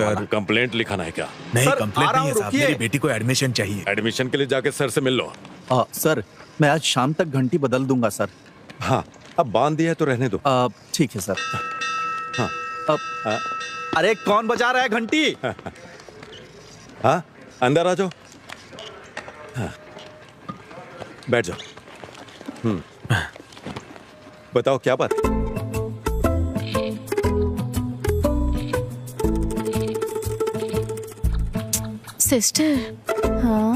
करने वाला। कंप्लेंट लिखाना है क्या? नहीं, सर, कंप्लेंट आ रहा नहीं है हूँ, साहब, रुकिए। मेरी बेटी को एडमिशन चाहिए। एडमिशन के लिए जाके सर से मिल लो। सर मैं आज शाम तक घंटी बदल दूंगा सर। हाँ, अब बांध दिया है तो रहने दो। ठीक है सर। हाँ। अरे कौन बजा रहा है घंटी? हाँ, अंदर आ जाओ। हाँ, बैठ जाओ। बताओ क्या बात है? सिस्टर, हाँ,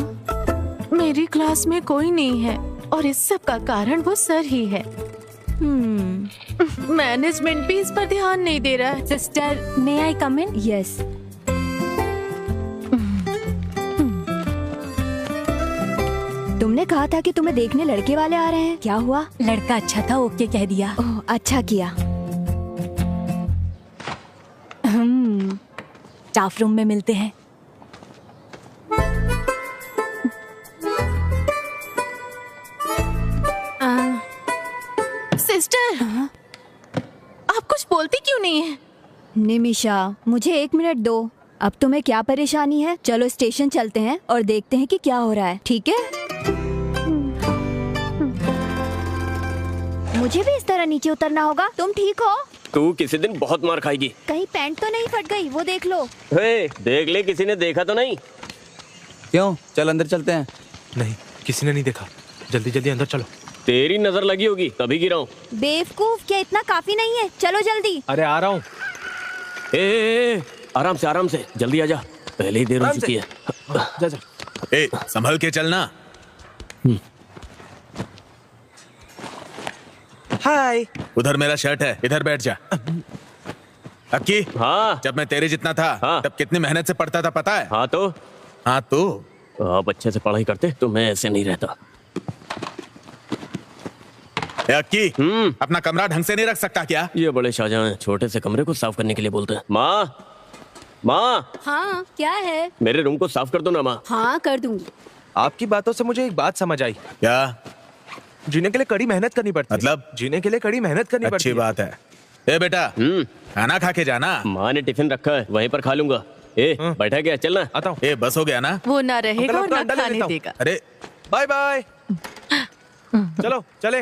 मेरी क्लास में कोई नहीं है और इस सब का कारण वो सर ही है। मैनेजमेंट भी इस पर ध्यान नहीं दे रहा है। सिस्टर, मे आई कम इन? यस। तुमने कहा था कि तुम्हें देखने लड़के वाले आ रहे हैं, क्या हुआ? लड़का अच्छा था, ओके कह दिया। ओह, अच्छा किया। स्टाफ रूम में मिलते हैं। सिस्टर, आप कुछ बोलती क्यों नहीं है? निमिषा, मुझे 1 मिनट दो। अब तुम्हें क्या परेशानी है? चलो स्टेशन चलते हैं और देखते हैं कि क्या हो रहा है, ठीक है? मुझे भी इस तरह नीचे उतरना होगा? तुम ठीक हो? तू किसी दिन बहुत मार खाएगी। कहीं पैंट तो नहीं फट गई? वो देख लो। हे, देख ले, किसी ने देखा तो नहीं? क्यों? चल अंदर चलते हैं। नहीं, किसी ने नहीं देखा। जल्दी जल्दी अंदर चलो। तेरी नजर लगी होगी तभी गिरा हूँ। बेवकूफ, क्या इतना काफी नहीं है? चलो जल्दी। अरे आ रहा हूँ। आराम से आराम से, जल्दी आजा, पहले ही देर हो चुकी है। जा जा। ए, संभल के चलना। हाय। उधर मेरा शर्ट है, इधर बैठ जा। अक्की, हाँ, जब मैं तेरे जितना था हाँ। तब कितनी मेहनत से पढ़ता था पता है? हाँ तो हाँ तो आप अच्छे से पढ़ाई करते तो मैं ऐसे नहीं रहता। ए अक्की, अपना कमरा ढंग से नहीं रख सकता क्या? ये बड़े शाहजहां हैं, छोटे से कमरे को साफ करने के लिए बोलते हैं। माँ, हाँ, क्या है? मेरे रूम को साफ कर दो ना माँ। हाँ, कर दूंगी। आपकी बातों से मुझे एक बात समझ आई। क्या? जीने के लिए कड़ी मेहनत करनी पड़ती है। मतलब? जीने के लिए कड़ी मेहनत करनी पड़ती अच्छी है। बात है। ए बेटा, खाना खा के जाना। माँ ने टिफिन रखा है, वहीं पर खा लूंगा। बैठा गया, चलना। आता हूँ। ए बस हो गया ना? वो ना रहेगा और अपना ना अंडा ले खाने लेता हूँ। देगा। अरे बाय बाय। चलो चले।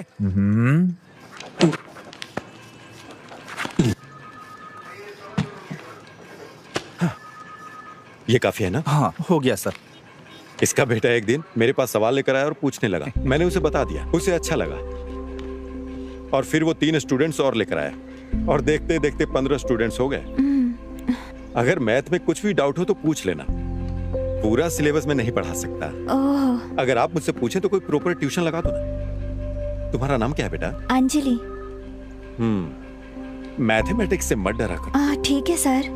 ये काफी है ना? हाँ, हो गया सर। इसका बेटा एक दिन मेरे पास सवाल लेकर आया और पूछने लगा। मैंने उसे बता दिया, उसे अच्छा लगा और फिर वो 3 स्टूडेंट्स और लेकर आया और देखते देखते 15 स्टूडेंट्स हो गए। अगर मैथ में कुछ भी डाउट हो तो पूछ लेना, पूरा सिलेबस में नहीं पढ़ा सकता। अगर आप मुझसे पूछें तो कोई प्रॉपर ट्यूशन लगा दो ना। तुम्हारा नाम क्या है बेटा? अंजलि। मैथमेटिक्स से मत डरा करो। ठीक है सर।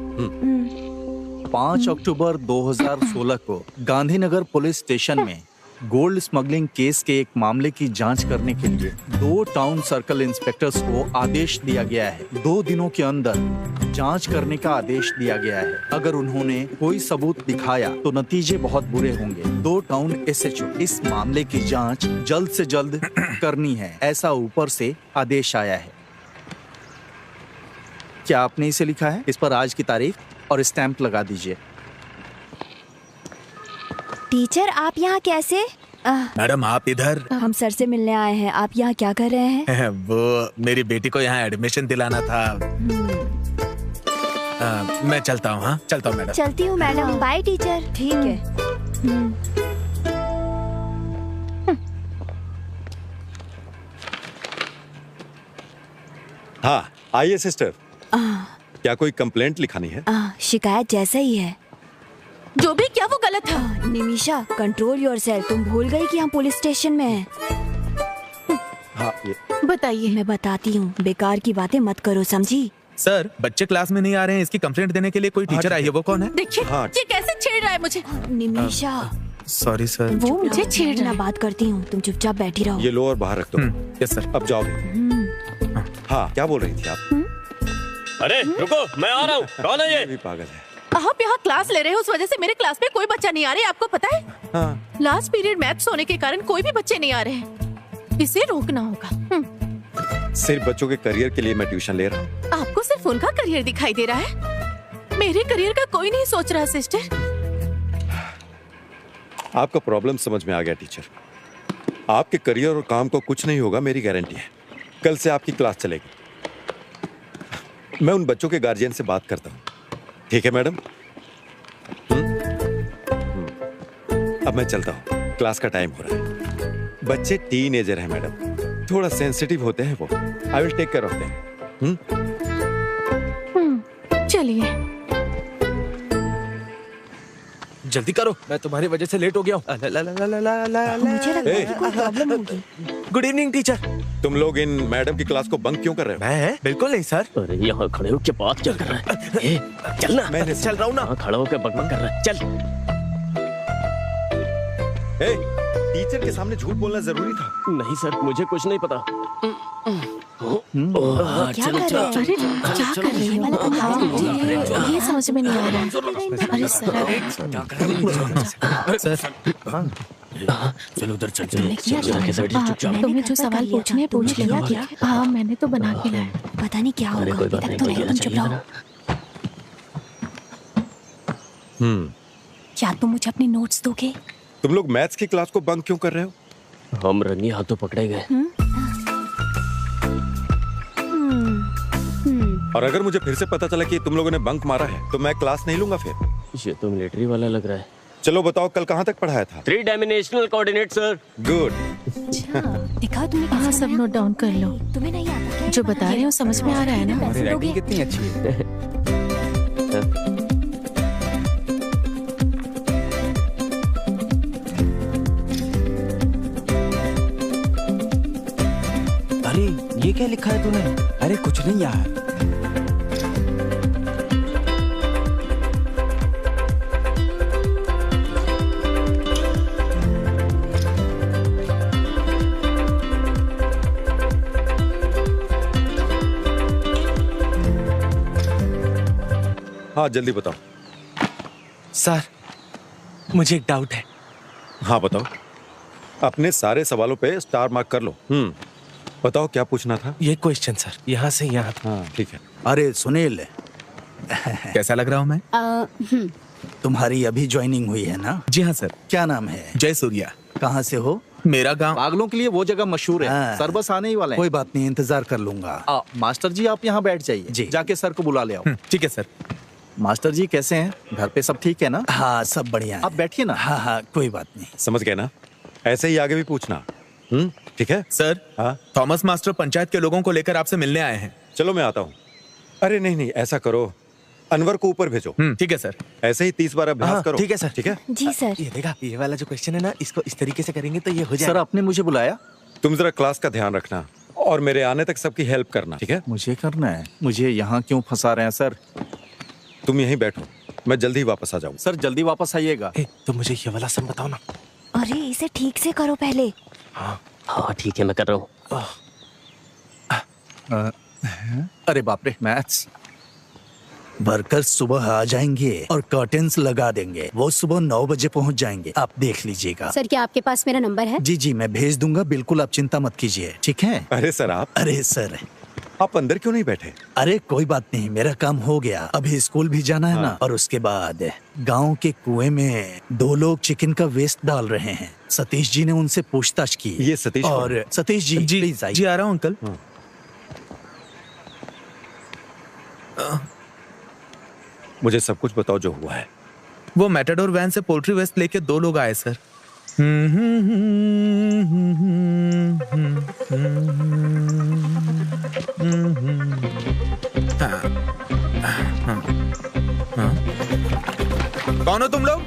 5 अक्टूबर 2016 को गांधीनगर पुलिस स्टेशन में गोल्ड स्मगलिंग केस के एक मामले की जांच करने के लिए 2 टाउन सर्कल इंस्पेक्टर्स को आदेश दिया गया है। 2 दिनों के अंदर जांच करने का आदेश दिया गया है। अगर उन्होंने कोई सबूत दिखाया तो नतीजे बहुत बुरे होंगे। 2 टाउन एसएचओ इस मामले की जांच जल्द से जल्द करनी है, ऐसा ऊपर से आदेश आया है। क्या आपने इसे लिखा है? इस पर आज की तारीख और स्टैंप लगा दीजिए। टीचर, आप यहाँ कैसे? मैडम आप इधर? हम सर से मिलने आए हैं। आप यहाँ क्या कर रहे हैं? वो मेरी बेटी को यहाँ एडमिशन दिलाना था। मैं चलता हूँ। हाँ चलता हूँ मैडम। चलती हूँ मैडम। Bye teacher. ठीक है। हाँ, आइए सिस्टर। क्या कोई कंप्लेंट लिखानी है? शिकायत जैसा ही है। जो भी क्या वो गलत था। Nimisha, control yourself. तुम भूल गई कि हम पुलिस स्टेशन में हैं। हाँ, ये बताइए। मैं बताती हूँ, बेकार की बातें मत करो, समझी? सर, बच्चे क्लास में नहीं आ रहे हैं, इसकी कंप्लेंट देने के लिए कोई टीचर आई है। वो कौन है? देखिए, हाँ। ये कैसे छेड़ रहा है मुझे। Nimisha, sorry sir. वो मुझे छेड़ रहा मैं है। बात करती हूँ, तुम चुपचाप बैठी रहो। ये लो और बाहर रख दो। Yes sir. अब जाओ। हाँ, क्या बोल रही थी आप? अरे रुको, मैं आ रहा हूँ। कौन है ये? भी पागल है। आप यहाँ क्लास ले रहे हो, उस वजह से मेरे क्लास में कोई बच्चा नहीं आ रहा है, आपको पता है? हाँ। लास्ट पीरियड मैथ्स होने के कारण कोई भी बच्चे नहीं आ रहे हैं। इसे रोकना होगा। सिर्फ बच्चों के करियर के लिए मैं ट्यूशन ले रहा हूँ। आपको सिर्फ उनका करियर दिखाई दे रहा है? मेरे करियर का कोई नहीं सोच रहा सिस्टर। आपका प्रॉब्लम समझ में आ गया टीचर। आपके करियर और काम को कुछ नहीं होगा, मेरी गारंटी है। कल से आपकी क्लास चलेगी। मैं उन बच्चों के गार्जियन से बात करता हूँ, ठीक है मैडम? अब मैं चलता हूँ, क्लास का टाइम हो रहा है। बच्चे टीनेजर हैं मैडम, थोड़ा सेंसिटिव होते हैं वो। I will take care of them. चलिए। जल्दी करो, मैं तुम्हारी वजह से लेट हो गया हूँ। मुझे लगता है कि कोई प्रॉब्लम होगी। Good evening teacher. तुम लोग इन मैडम की क्लास को बंक क्यों कर रहे हो? मैं बिल्कुल नहीं सर। अरे यहाँ खड़े होके बात क्या कर रहा है? ए, चल ना। मैंने चल रहा हूँ ना। हाँ, खड़ा होके बकबक कर रहा है। चल। टीचर के सामने झूठ बोलना जरूरी था? नहीं सर, मुझे कुछ नहीं पता। क्या कर रहे हैं? अरे क्या कर रही हो? हाँ, ये समझ में नहीं आ रहा। अरे सर चल उधर चल चल जाके साइड से चुपचाप। तुम्हें जो सवाल पूछने हैं पूछ लिया क्या? हाँ मैंने तो बना के लाया। पता नहीं क्या अरे होगा। कोई बात अभी नहीं, तक तो कोई नहीं, तुम चुप रहो। क्या तुम मुझे अपने नोट्स दोगे? तुम लोग मैथ्स की क्लास को बंक क्यों कर रहे हो? हम रंगी हाथों पकड़े गए। और अगर मुझे फिर से पता चला कि तुम लोगों ने बंक मारा है तो मैं क्लास नहीं लूंगा फिर। ये तो मिलिट्री वाला लग रहा है। चलो बताओ, कल कहाँ तक पढ़ाया था? 3 डायमेंशनल कोऑर्डिनेट सर। गुड। दिखाओ तुमने हाँ कैसे सब बनाया? नोट डाउन कर लो। तुम्हें नहीं आता क्या? जो बता रहे हो समझ में आ रहा है ना? पैसे दोगे? कितनी अच्छी है। अरे ये क्या लिखा है तूने? अरे कुछ नहीं यार। हाँ जल्दी बताओ। सर मुझे एक डाउट है। हाँ बताओ। अपने सारे सवालों पे स्टार मार्क कर लो। बताओ क्या पूछना था? ये क्वेश्चन सर, यहाँ से यहाँ। हाँ ठीक है। अरे सुनील, कैसा लग रहा हूँ मैं? तुम्हारी अभी ज्वाइनिंग हुई है ना? जी हाँ सर। क्या नाम है? जय सूर्या। कहाँ से हो? मेरा गांव। पागलों के लिए वो जगह मशहूर है। हाँ। सर बस आने ही वाले हैं। कोई बात नहीं, इंतजार कर लूंगा। मास्टर जी आप यहाँ बैठ जाइए। जी जाके सर को बुला ले आओ। ठीक है सर। मास्टर जी कैसे हैं? घर पे सब ठीक है ना? हाँ सब बढ़िया है। आप बैठिए ना। हाँ हाँ कोई बात नहीं। समझ गए ना? ऐसे ही आगे भी पूछना। ठीक है सर। हाँ थॉमस मास्टर पंचायत के लोगों को लेकर आपसे मिलने आए हैं। चलो मैं आता हूँ। अरे नहीं नहीं, ऐसा करो, अनवर को ऊपर भेजो। ठीक है सर। ऐसे ही 30 बार अभ्यास करो। ठीक है सर। ठीक है। जी सर। ये देखा, ये वाला जो क्वेश्चन है ना, इसको इस तरीके से करेंगे तो ये हो जाएगा। सर आपने मुझे बुलाया? तुम जरा क्लास का ध्यान रखना और मेरे आने तक सबकी हेल्प करना, ठीक है? मुझे करना है? मुझे यहाँ क्यों फंसा रहे हैं सर? तुम यहीं बैठो, मैं जल्दी वापस आ जाऊँ। सर जल्दी वापस आइएगा। तो मुझे ये वाला सम बताओ ना। अरे इसे ठीक से करो पहले। हाँ ठीक है, मैं कर रहा हूँ। अरे बाप रे, मैथ्स। वर्कर्स सुबह आ जाएंगे और कर्टेन्स लगा देंगे। वो सुबह 9 बजे पहुंच जाएंगे, आप देख लीजिएगा। सर क्या आपके पास मेरा नंबर है? जी जी मैं भेज दूंगा, बिल्कुल आप चिंता मत कीजिए, ठीक है? अरे सर अरे सर आप अंदर क्यों नहीं बैठे? अरे कोई बात नहीं, मेरा काम हो गया। अभी स्कूल भी जाना है ना, और उसके बाद गांव के कुएं में 2 लोग चिकन का वेस्ट डाल रहे हैं। सतीश जी ने उनसे पूछताछ की। ये सतीश और सतीश जी प्लीज आइए। जी आ रहा हूँ अंकल। मुझे सब कुछ बताओ जो हुआ है। वो मैटाडोर वैन से पोल्ट्री वेस्ट लेके 2 लोग आए सर। कौन हो तुम लोग?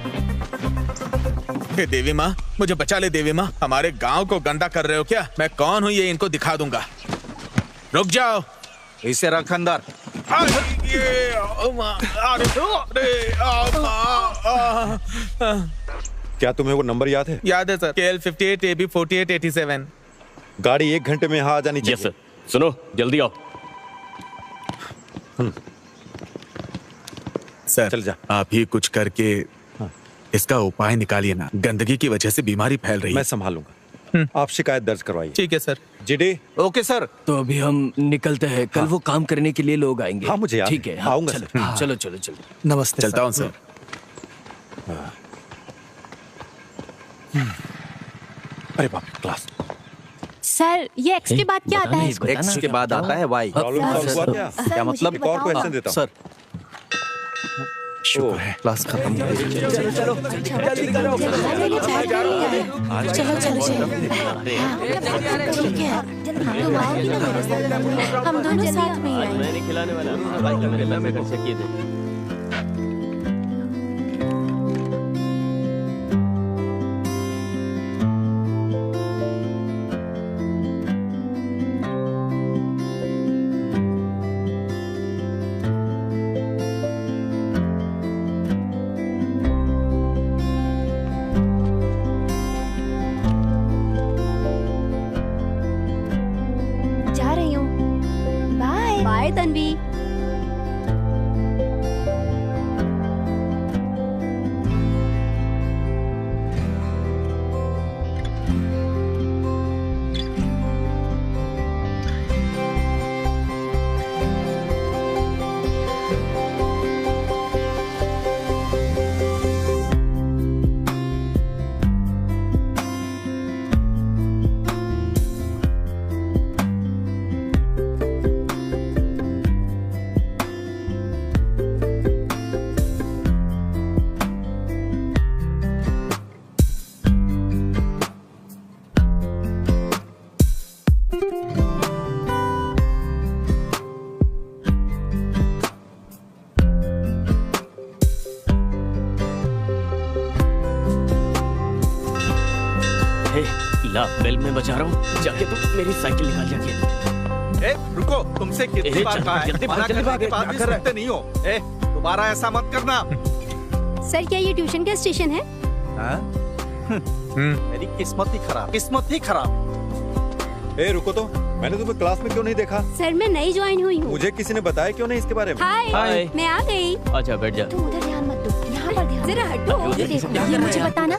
हे देवी माँ, मुझे बचा ले देवी माँ। हमारे गांव को गंदा कर रहे हो क्या? मैं कौन हूँ ये इनको दिखा दूंगा। रुक जाओ। इसे रख अंदर। क्या तुम्हें वो नंबर याद है? याद है सर। KL 58 AB 48 87। गाड़ी 1 घंटे में यहाँ आ जानी चाहिए। Yes sir. सुनो जल्दी आओ। सर चल जा। आप ही कुछ करके इसका उपाय निकालिए ना। गंदगी की वजह से बीमारी फैल रही मैं है। संभालूंगा। आप शिकायत दर्ज करवाइए। ठीक है सर। जीडी। Okay sir. तो अभी हम निकलते हैं, कल वो काम करने के लिए लोग आएंगे। हाँ मुझे याद ठीक है, हाँ, आऊंगा चलो, सर। चलो चलो चलो। नमस्ते चलता हूँ सर। अरे बाप रे, क्लास। सर ये एक्स के बाद क्या आता है? एक्स के बाद आता है वाई। प्रॉब्लम सॉल्व हुआ क्या? क्या मतलब? एक और क्वेश्चन देता हूँ। सर शुक्र है क्लास खत्म हो गई। चलो चलो चलो। ठीक है, तुम आओगी ना मेरे साथ? हम दोनों साथ में ही आएंगे। मैं नहीं खिलाने वाला, भाई का मेला में कर सकिए थे। जा रही हूँ। Bye bye Tanvi. हे, ला बेल में बजा रहा हूँ, जाके तुम मेरी साइकिल निकाल जाके। ए रुको, तुमसे कितनी बार कहा है? जल्दी मना भाग, करने के बाद भी सुनते नहीं हो। ए दोबारा ऐसा मत करना। सर क्या ये ट्यूशन का स्टेशन है? हाँ? मेरी किस्मत ही खराब, किस्मत ही खराब। ए रुको तो, मैंने तुम्हें क्लास में क्यों नहीं देखा? सर मैं नई ज्वाइन हुई हूँ। मुझे किसी ने बताया क्यों नहीं इसके बारे में? हाय हाय। मैं आ गई। अच्छा बैठ जा। तुम उधर ध्यान मत दो, यहाँ पर ध्यान। जरा हटो। ये देखो, ये मुझे बताना।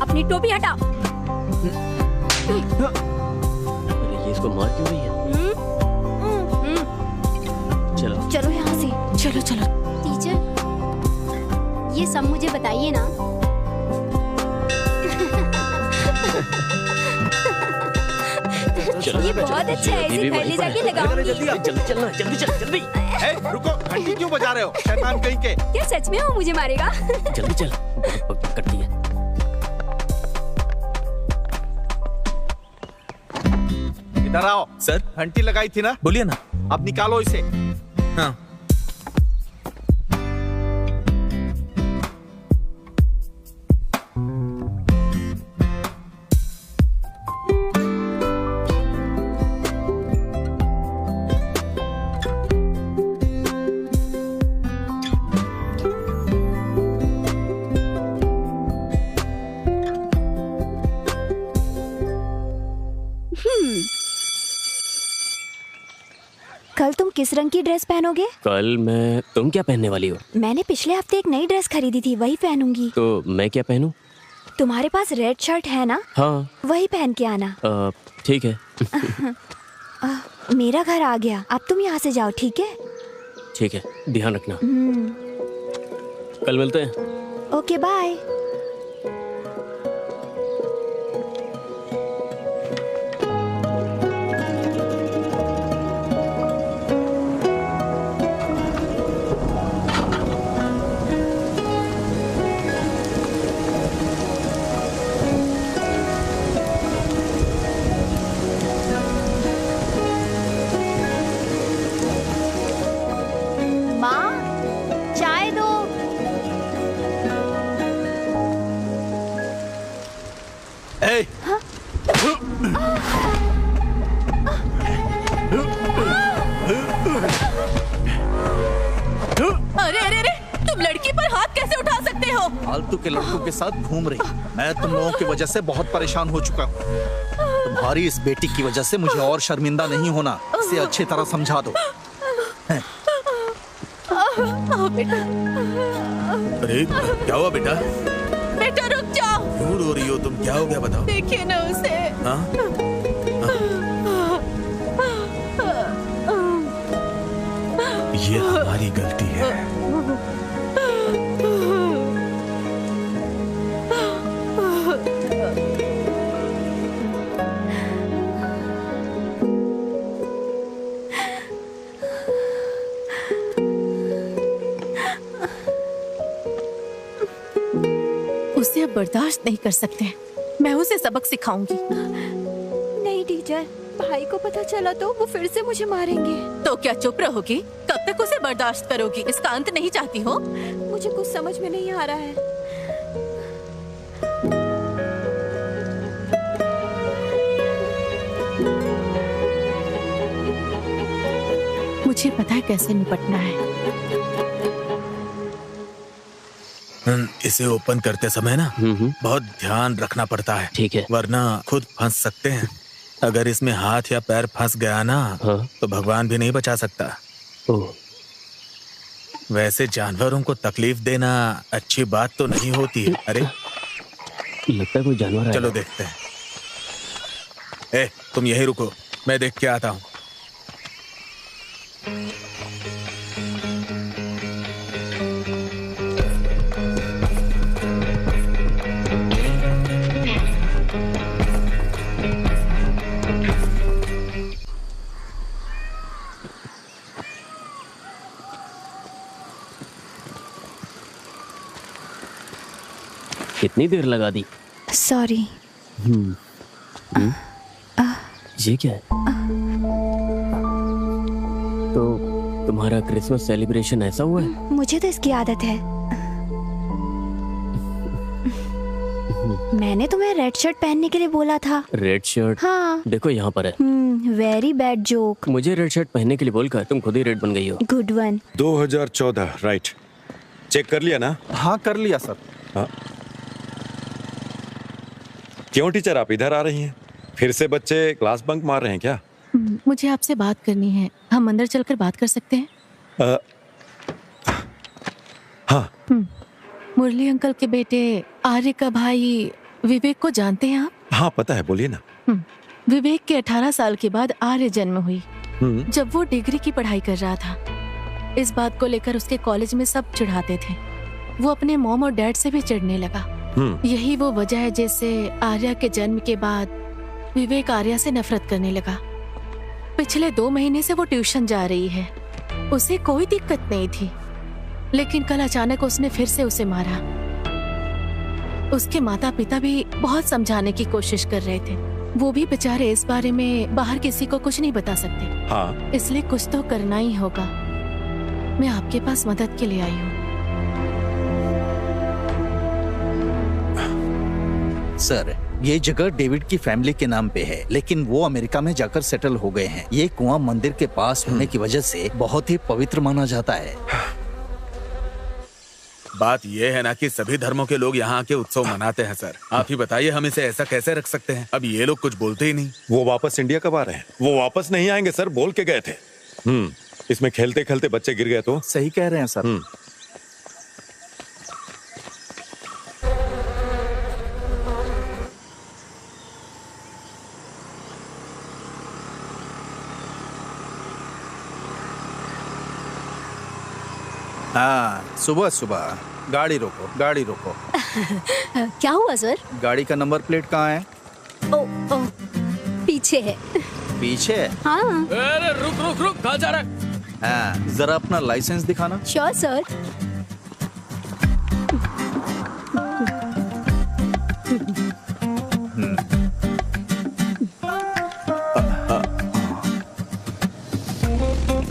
अपनी टोपी हटा। अरे ये इसको मार क्यों रही है? चलो चलो यहाँ से। चलो चलो। टीचर ये सब मुझे बताइए ना। चलो ये बहुत अच्छा है, इसे घर ले जाके लगाऊंगी। जल्दी चलना, जल्दी चल, जल्दी। ए रुको, घंटी क्यों बजा रहे हो? शैतान कहीं के। क्या सच में वो मुझे मारेगा? जल्दी चल, बहुत बक करती है। इधर आओ। सर। घंटी लगाई थी ना? बोलिए ना। अब निकालो इसे। हाँ। किस रंग की ड्रेस पहनोगे? कल मैं, तुम क्या पहनने वाली हो? मैंने पिछले हफ्ते एक नई ड्रेस खरीदी थी, वही पहनूंगी। तो मैं क्या पहनूं? तुम्हारे पास रेड शर्ट है ना? हाँ। वही पहन के आना। ठीक है। मेरा घर आ गया, अब तुम यहाँ से जाओ, ठीक है? ठीक है, ध्यान रखना। कल मिलते हैं। Okay bye. माँ, चाय दो। ए, अरे अरे अरे, तुम लड़की पर हाथ कैसे उठा सकते हो? फालतू के लड़कों के साथ घूम रही। मैं तुम लोगों की वजह से बहुत परेशान हो चुका हूँ। तुम्हारी इस बेटी की वजह से मुझे और शर्मिंदा नहीं होना, इसे अच्छी तरह समझा दो। आओ बेटा। अरे क्या हुआ बेटा? बेटा रुक जाओ। क्यों रो रही हो तुम? क्या हो गया बताओ। देखिए ना उसे। हाँ? ये हमारी गलती है। उसे अब बर्दाश्त नहीं कर सकते। मैं उसे सबक सिखाऊंगी। नहीं टीचर, भाई को पता चला तो वो फिर से मुझे मारेंगे। तो क्या चुप रहोगी? कब तक उसे बर्दाश्त करोगी? इसका अंत नहीं चाहती हो? मुझे कुछ समझ में नहीं आ रहा है। मुझे पता है कैसे निपटना है। इसे ओपन करते समय ना बहुत ध्यान रखना पड़ता है। ठीक है। वरना खुद फंस सकते हैं। अगर इसमें हाथ या पैर फंस गया ना, तो भगवान भी नहीं बचा सकता। ओह। वैसे जानवरों को तकलीफ देना अच्छी बात तो नहीं होती है। अरे लगता है कोई जानवर है। चलो देखते हैं। ए, तुम यही रुको, मैं देख के आता हूँ। कितनी देर लगा दी? सॉरी। ये क्या है? तो तुम्हारा क्रिसमस सेलिब्रेशन ऐसा हुआ है? मुझे तो इसकी आदत है। मैंने तुम्हें रेड शर्ट पहनने के लिए बोला था। Red shirt? हाँ। देखो यहाँ पर है। Very bad joke. मुझे रेड शर्ट पहनने के लिए बोलकर तुम खुद ही रेड बन गई हो। Good one. 2014 राइट। चेक कर लिया ना? हाँ कर लिया सर। हाँ। क्यों टीचर आप इधर आ रही हैं? फिर से बच्चे क्लास बंक मार रहे हैं क्या? मुझे आपसे बात करनी है। हम अंदर चलकर बात कर सकते हैं? हाँ। मुरली अंकल के बेटे आर्य का भाई विवेक को जानते हैं आप? हाँ पता है, बोलिए ना। विवेक के 18 साल के बाद आर्य जन्म हुई। जब वो डिग्री की पढ़ाई कर रहा था, इस बात को लेकर उसके कॉलेज में सब चिढ़ाते थे। वो अपने मॉम और डैड से भी चिढ़ने लगा। यही वो वजह है जिससे आर्या के जन्म के बाद विवेक आर्या से नफरत करने लगा। पिछले 2 महीने से वो ट्यूशन जा रही है। उसे कोई दिक्कत नहीं थी, लेकिन कल अचानक उसने फिर से उसे मारा। उसके माता पिता भी बहुत समझाने की कोशिश कर रहे थे। वो भी बेचारे इस बारे में बाहर किसी को कुछ नहीं बता सकते। हाँ। इसलिए कुछ तो करना ही होगा। मैं आपके पास मदद के लिए आई हूँ। सर, ये जगह डेविड की फैमिली के नाम पे है, लेकिन वो अमेरिका में जाकर सेटल हो गए हैं। ये कुआं मंदिर के पास होने की वजह से बहुत ही पवित्र माना जाता है। बात ये है ना कि सभी धर्मों के लोग यहाँ के उत्सव मनाते हैं सर। आप ही बताइए हम इसे ऐसा कैसे रख सकते हैं? अब ये लोग कुछ बोलते ही नहीं। वो वापस इंडिया कब आ रहे हैं? वो वापस नहीं आएंगे सर, बोल के गए थे। इसमें खेलते खेलते बच्चे गिर गए तो? सही कह रहे हैं सर। हाँ, सुबह सुबह गाड़ी रोको, गाड़ी रोको। क्या हुआ सर? गाड़ी का नंबर प्लेट कहाँ है? ओ, ओ, पीछे है। पीछे है? हाँ। अरे रुक रुक रुक, कहाँ जा रहा है? हाँ, जरा अपना लाइसेंस दिखाना। Sure sir.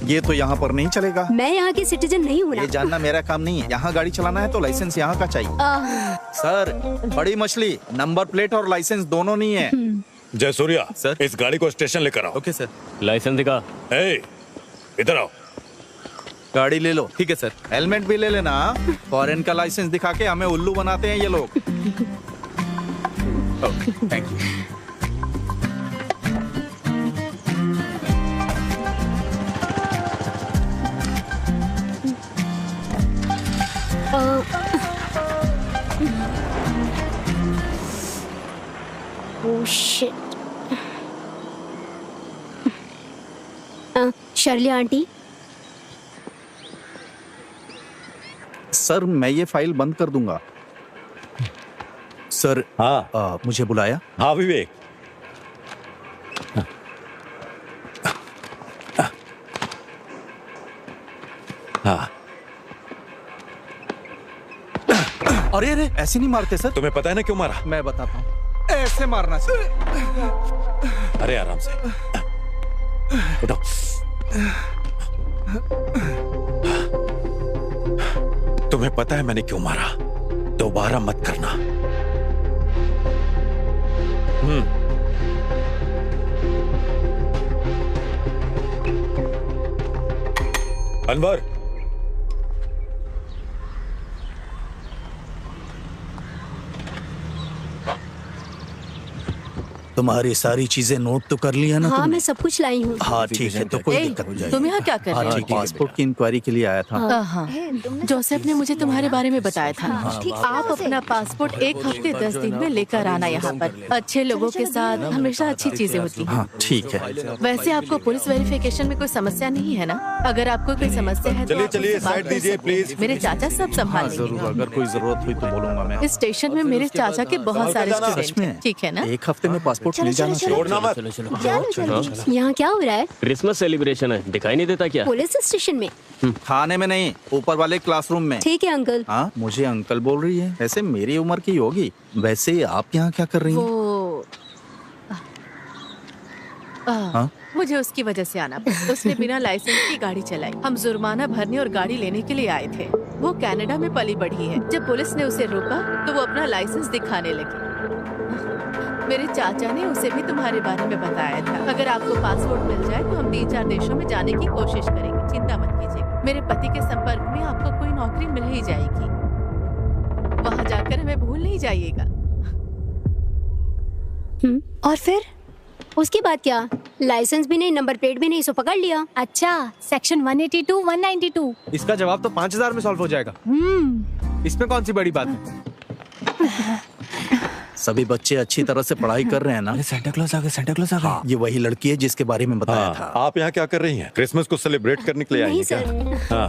ये तो यहाँ पर नहीं चलेगा। मैं यहाँ की सिटीजन नहीं हूँ ना। ये जानना मेरा काम नहीं है। यहाँ गाड़ी चलाना है तो लाइसेंस यहाँ का चाहिए। सर, बड़ी मछली, नंबर प्लेट और लाइसेंस दोनों नहीं है। जयसूर्या सर? इस गाड़ी को स्टेशन लेकर आओ। Okay sir. लाइसेंस दिखा। ए, इधर आओ। गाड़ी ले लो। ठीक है सर। हेलमेट भी ले लेना। फॉरेन का लाइसेंस दिखा के हमें उल्लू बनाते हैं ये लोग। Thank you. Oh shit. Shirley aunty, sir मैं ये फाइल बंद कर दूंगा। सर हाँ मुझे बुलाया? हाँ विवेक। हाँ अरे अरे ऐसे नहीं मारते सर। तुम्हें पता है ना क्यों मारा? मैं बताता हूँ। ऐसे मारना चाहिए। अरे आराम से उठो। तुम्हें पता है मैंने क्यों मारा? दोबारा मत करना। अनवर, तुम्हारी सारी चीजें नोट तो कर लिया ना? हाँ मैं सब कुछ लाई हूँ। हाँ ठीक है, तो कोई दिक्कत नहीं। तुम यहाँ क्या कर रहे हो? पासपोर्ट की इंक्वायरी के लिए आया था। हाँ, जोसेफ ने मुझे तुम्हारे बारे में बताया था। आप अपना पासपोर्ट 1 हफ्ते 10 दिन में लेकर आना यहाँ पर। अच्छे लोगों के साथ हमेशा अच्छी चीजें होती हैं। हाँ ठीक है। वैसे आपको पुलिस वेरिफिकेशन में कोई समस्या नहीं है ना? अगर आपको कोई समस्या है तो चलिए आप चलिए मुझसे बात साइड कर दीजिए सकते हैं। प्लीज। मेरे चाचा सब संभाल जरूर, लेंगे। अगर कोई जरूरत हुई तो बोलूंगा मैं। इस स्टेशन में मेरे चाचा के बहुत सारे सच स्टूडेंट हैं, ठीक है ना? 1 हफ्ते में पासपोर्ट मिल जाना चाहिए। छोड़ना मत। चलो यहाँ क्या हो रहा है? क्रिसमस सेलिब्रेशन है, दिखाई नहीं देता क्या? पुलिस स्टेशन में? खाने में नहीं, ऊपर वाले क्लासरूम में। ठीक है अंकल। हाँ मुझे अंकल बोल रही है, ऐसे मेरी उम्र की होगी। वैसे आप यहाँ क्या कर रही हैं? वो हाँ? मुझे उसकी वजह से आना पड़ा। उसने बिना लाइसेंस की गाड़ी चलाई। हम जुर्माना भरने और गाड़ी लेने के लिए आए थे। वो कनाडा में पली बढ़ी है। जब पुलिस ने उसे रोका तो वो अपना लाइसेंस दिखाने लगी। मेरे चाचा ने उसे भी तुम्हारे बारे में बताया था। अगर आपको पासपोर्ट मिल जाए तो हम 3-4 देशों में जाने की कोशिश करेंगे। चिंता मत कीजिए, मेरे पति के संपर्क में आपको कोई नौकरी मिल ही जाएगी। वहाँ जाकर हमें भूल नहीं जाइएगा। और फिर उसके बाद क्या? लाइसेंस भी नहीं, नंबर प्लेट भी नहीं, सो पकड़ लिया। अच्छा, सेक्शन 182, 192। इसका जवाब तो 5000 में सॉल्व हो जाएगा। इसमें कौन सी बड़ी बात है? सभी बच्चे अच्छी तरह से पढ़ाई कर रहे हैं ना? सेंटा क्लॉज आ गया, सेंटा क्लॉज आ गया। ये वही लड़की है जिसके बारे में बताया था। आप यहाँ क्या कर रही हैं? क्रिसमस को सेलिब्रेट करने के लिए आई नहीं हैं क्या? सर। हाँ,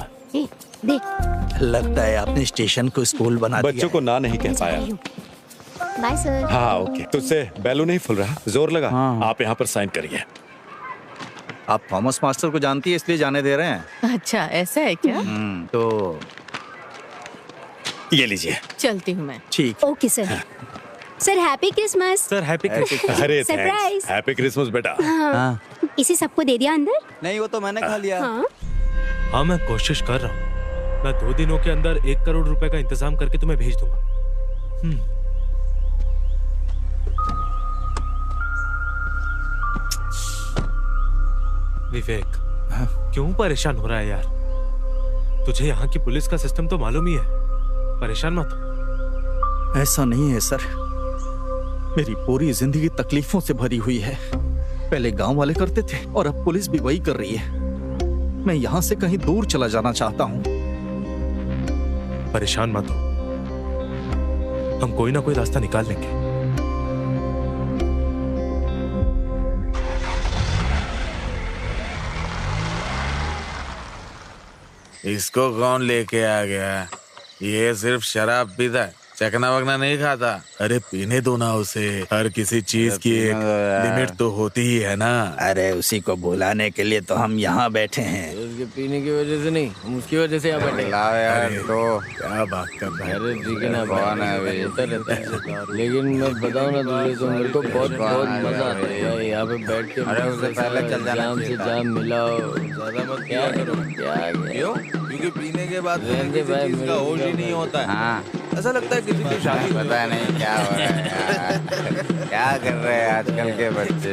देख लगता है आपने स्टेशन को स्कूल बना दिया। बच्चों को ना नहीं कह पाया। Bye sir. हाँ ओके, तुझसे बैलू नहीं फुल रहा, जोर लगा। आप यहाँ पर साइन करिए। आप थॉमस मास्टर को जानती है इसलिए जाने दे रहे हैं। अच्छा ऐसा है क्या? तो ये लीजिए। चलती हूँ मैं। ठीक। Okay sir. Sir happy Christmas. Sir happy Christmas. अरे सरप्राइज। हैप्पी क्रिसमस बेटा। हाँ। इसे सबको दे दिया अंदर? नहीं वो तो मैंने खा लिया। हाँ। हाँ मैं कोशिश कर रहा हूँ। मैं 2 दिनों के अंदर 1 करोड़ रुपए का इंतजाम करके तुम्हें भेज दूंगा। विवेक, क्यों परेशान हो रहा है यार? तुझे यहाँ की पुलिस का सिस्टम तो मालूम ही है। परेशान मत हो। ऐसा नहीं है सर, मेरी पूरी जिंदगी तकलीफों से भरी हुई है। पहले गांव वाले करते थे और अब पुलिस भी वही कर रही है। मैं यहाँ से कहीं दूर चला जाना चाहता हूँ। परेशान मत हो, हम कोई ना कोई रास्ता निकाल लेंगे। इसको कौन लेके आ गया? ये सिर्फ शराब पीता है, चकना वकना नहीं खाता। अरे पीने दो ना उसे, हर किसी चीज की एक लिमिट तो होती ही है ना। अरे उसी को बुलाने के लिए तो हम यहाँ बैठे हैं। उसके पीने की वजह से नहीं, हम उसकी वजह से यहाँ बैठे। लाओ यार, तो क्या बात कर रहा है? अरे ठीक है ना, कौन है भाई? होता रहता है। लेकिन मैं बताऊँ ना तुझे, तो मेरे को बहुत मजा आता है यार यहाँ पे बैठ के। अरे उससे पहले चल जाना जाम से जाम मिलाओ, ज्यादा मत क्या करो। क्या क्योंकि पीने के बाद भाई इसका होश ही नहीं होता है। हाँ, ऐसा लगता है किसी की शादी पता नहीं क्या हो रहा है यार। क्या कर रहे हैं आजकल के बच्चे?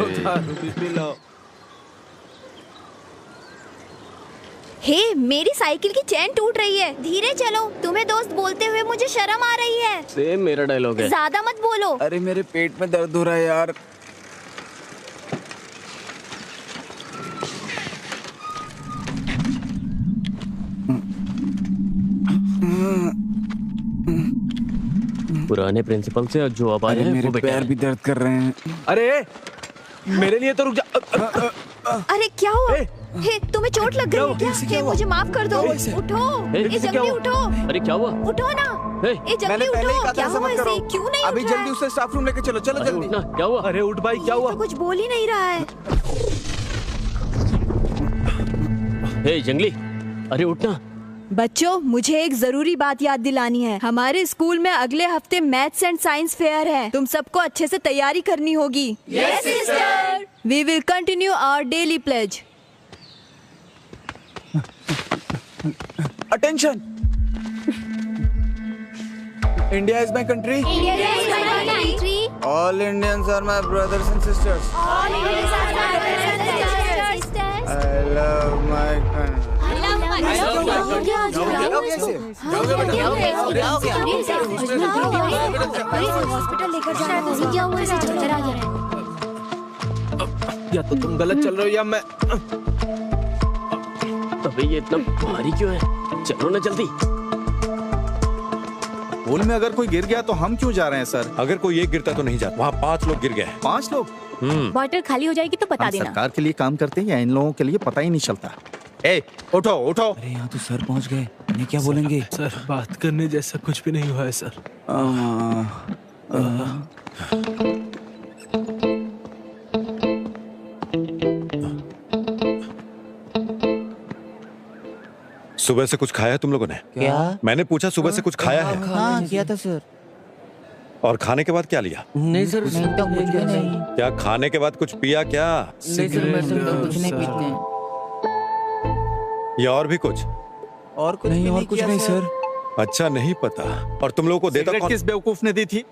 हे, मेरी साइकिल की चेन टूट रही है, धीरे चलो। तुम्हें दोस्त बोलते हुए मुझे शर्म आ रही है। सेम मेरा डायलॉग है। ज्यादा मत बोलो। अरे मेरे पेट में दर्द हो रहा है यार। पुराने प्रिंसिपल से जो अब आए हैं वो पैर भी दर्द कर रहे हैं। अरे मेरे लिए तो रुक जा। अरे क्या हुआ? हे, तुम्हें चोट लग गई है क्या? हे, मुझे माफ कर दो। उठो, ये जल्दी उठो। अरे क्या हुआ? उठो ना, ये जल्दी उठो। क्या हुआ इसे? क्यों नहीं अभी उठ रहा जल्दी है? उसे स्टाफ रूम लेके चलो, चलो जल्दी। क्या हुआ? अरे उठ भाई, क्या हुआ? तो कुछ बोल ही नहीं रहा है। हे जंगली, अरे उठना। बच्चों, मुझे एक जरूरी बात याद दिलानी है। हमारे स्कूल में अगले हफ्ते मैथ्स एंड साइंस फेयर है। तुम सबको अच्छे से तैयारी करनी होगी। Yes sister. We will continue our daily pledge. Attention, India is my country. All Indians are my brothers and sisters. I love my country. Hospital लेकर जाना। क्या हुआ? इसे चक्कर आ गया है। या तो तुम गलत चल रहे हो या मैं। अबे ये इतना भारी क्यों है? चलो ना जल्दी। पुल में अगर कोई गिर गया तो हम क्यों जा रहे हैं सर? अगर कोई एक गिरता तो नहीं जाता, वहाँ 5 लोग गिर गए हैं। 5 लोग? बॉटल खाली हो जाएगी तो बता हम देना। सरकार के लिए काम करते हैं या इन लोगों के लिए पता ही नहीं चलता। ए, उठो उठो। अरे यहाँ तो सर पहुँच गए, इन्हें क्या बोलेंगे? सर बात करने जैसा कुछ भी नहीं हुआ है सर। सुबह से कुछ खाया तुम लोगों ने? क्या? मैंने पूछा सुबह से कुछ खाया है? हाँ किया था सर। और खाने के बाद क्या लिया? नहीं सर, कुछ भी नहीं। क्या खाने के बाद कुछ पिया क्या? नहीं सर, मैं कुछ नहीं पीते हैं। या और भी कुछ? और कुछ नहीं, और कुछ नहीं सर। अच्छा, नहीं पता। और तुम लोगों को देता सिगरेट कौन? किस बेवकूफ ने दी थी?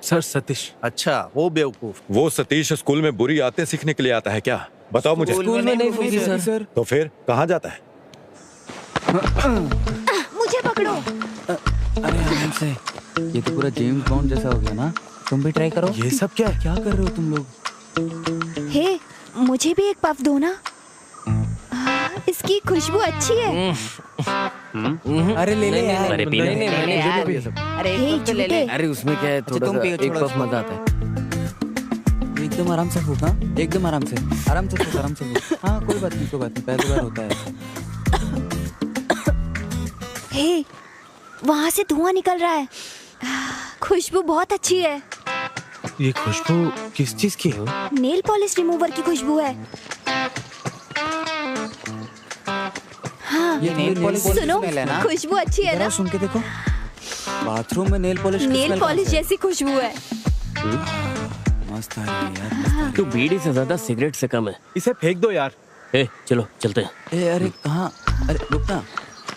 सर सतीश। अच्छा, वो बेवकूफ। वो सतीश स्कूल में बुरी आदतें सीखने के लिए आता है क्या? बताओ मुझे। स्कूल में नहीं मिली सर। तो फिर कहाँ जाता है? मुझे पकड़ो। अरे आराम से, ये तो पूरा जेम्स बॉन्ड जैसा हो गया ना। तुम भी ट्राई करो। ये सब क्या? क्या कर रहे हो तुम लोग? हे, मुझे भी एक पफ दो ना। इसकी खुशबू अच्छी है। अरे ले ले यार। अरे पीने नहीं, मैंने जो भी ये सब। अरे एक तो ले ले। अरे उसमें क्या है, थोड़ा सा एक पफ मजा आता है। एकदम आराम से फूक। हाँ एकदम आराम से, आराम से फूक, आराम से फूक। हाँ कोई बात नहीं, कोई बात नहीं, पहली बार होता है। हे, वहाँ से धुआं निकल रहा है। खुशबू बहुत अच्छी है। ये खुशबू किस चीज की है? नेल पॉलिश रिमूवर की खुशबू है। हाँ, ये नेल पॉलिश सुनो, स्मेल है ना? खुशबू अच्छी है ना? सुन के देखो, बाथरूम में नेल पॉलिश। नेल पॉलिश जैसी खुशबू है। मस्त आ रही है यार। तो बीड़ी से ज्यादा सिगरेट से कम है। इसे फेंक दो यार। चलो चलते हैं। अरे हाँ, अरे रुकना।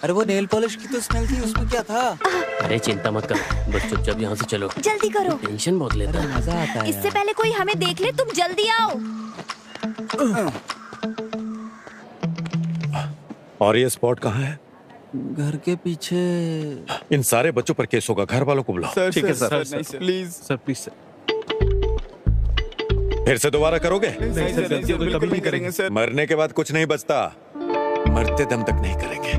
अरे वो नेल पॉलिश की तो स्मेल थी, उसमें क्या था? अरे चिंता मत करो, बस चुपचाप यहाँ से चलो। जल्दी करो, टेंशन बहुत लेता है। मजा आता है। इससे पहले कोई हमें देख ले। तुम जल्दी आओ। और ये स्पॉट कहाँ है? घर के पीछे। इन सारे बच्चों पर केस होगा, घर वालों को बुलाओ। ठीक है sir. Please sir please sir. फिर से दोबारा करोगे? नहीं सर, कभी नहीं करेंगे मरने के बाद कुछ नहीं बचता। मरते दम तक नहीं करेंगे।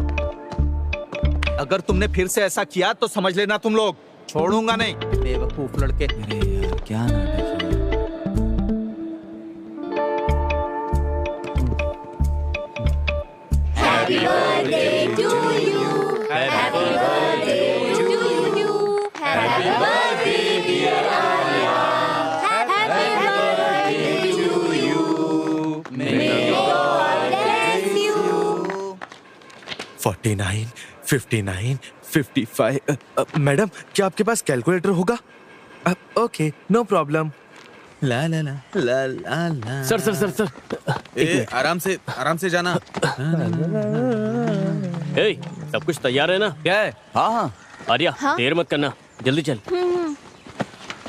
अगर तुमने फिर से ऐसा किया तो समझ लेना तुम लोग छोड़ूंगा नहीं। बेवकूफ लड़के। अरे यार क्या नाटक है। Happy birthday to you. Happy birthday to you. Happy birthday dear Arya. Happy birthday to you. May God bless you. 49, 59, 55। Madam क्या आपके पास कैलकुलेटर होगा? Okay no problem. ला ला ला ला ला ला। सर सर सर सर आराम से जाना। ए, सब कुछ तैयार है ना? क्या है? हाँ आर्या देर मत करना, जल्दी चल।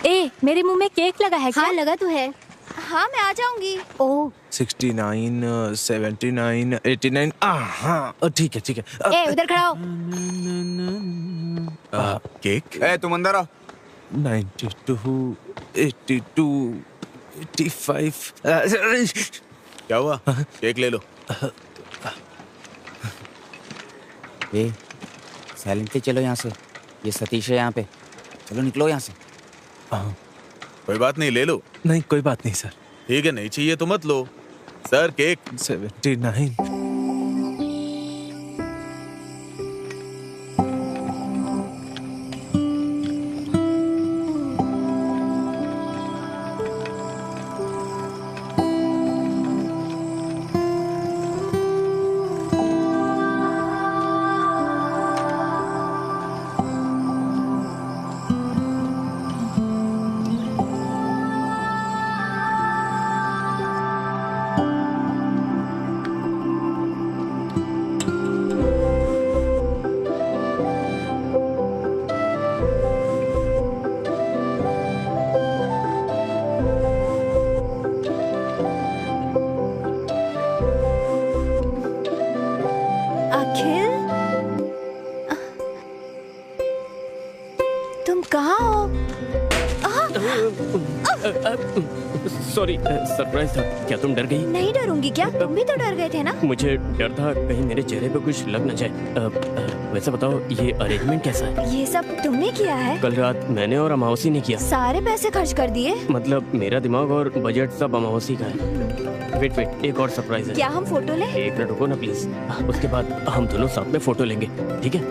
ए, मेरे मुंह में केक लगा है क्या? हाँ लगा तो है। हाँ मैं आ जाऊंगी। ओह 69, 79, 89। हाँ ठीक है ठीक है। ए उधर खड़ा हो। केक? ए तुम अंदर आओ। 92, 82, 85। क्या हुआ? केक ले लो। ए साइलेंटली चलो यहाँ से। ये सतीश है यहाँ पे। चलो निकलो यहाँ से। कोई बात नहीं, ले लो। नहीं कोई बात नहीं सर। ठीक है, नहीं चाहिए तो मत लो। Sir cake. 79। सॉरी, सरप्राइज था। क्या तुम डर गई? नहीं डरूंगी। क्या तुम भी तो डर गए थे ना? मुझे डर था कहीं मेरे चेहरे पे कुछ लग न जाए। वैसे बताओ ये अरेंजमेंट कैसा है? ये सब तुमने किया है? कल रात मैंने और अमावसी ने किया। सारे पैसे खर्च कर दिए? मतलब मेरा दिमाग और बजट सब अमावसी का है। वेट एक और सरप्राइज है। क्या हम फोटो लें? एक मिनट रुको ना प्लीज। उसके बाद हम दोनों साथ में फोटो लेंगे, ठीक है?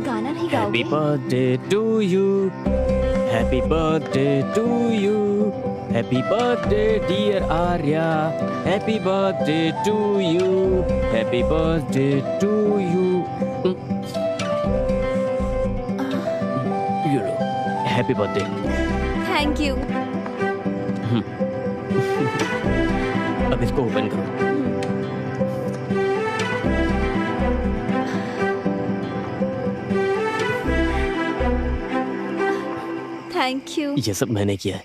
गाना नहीं गाओगे? Happy birthday to you, happy birthday to you, happy birthday dear Arya, happy birthday to you, happy birthday to you. यू लो, हैप्पी बर्थडे। Thank you. अब इसको ओपन करो। Thank you. ये सब मैंने किया है।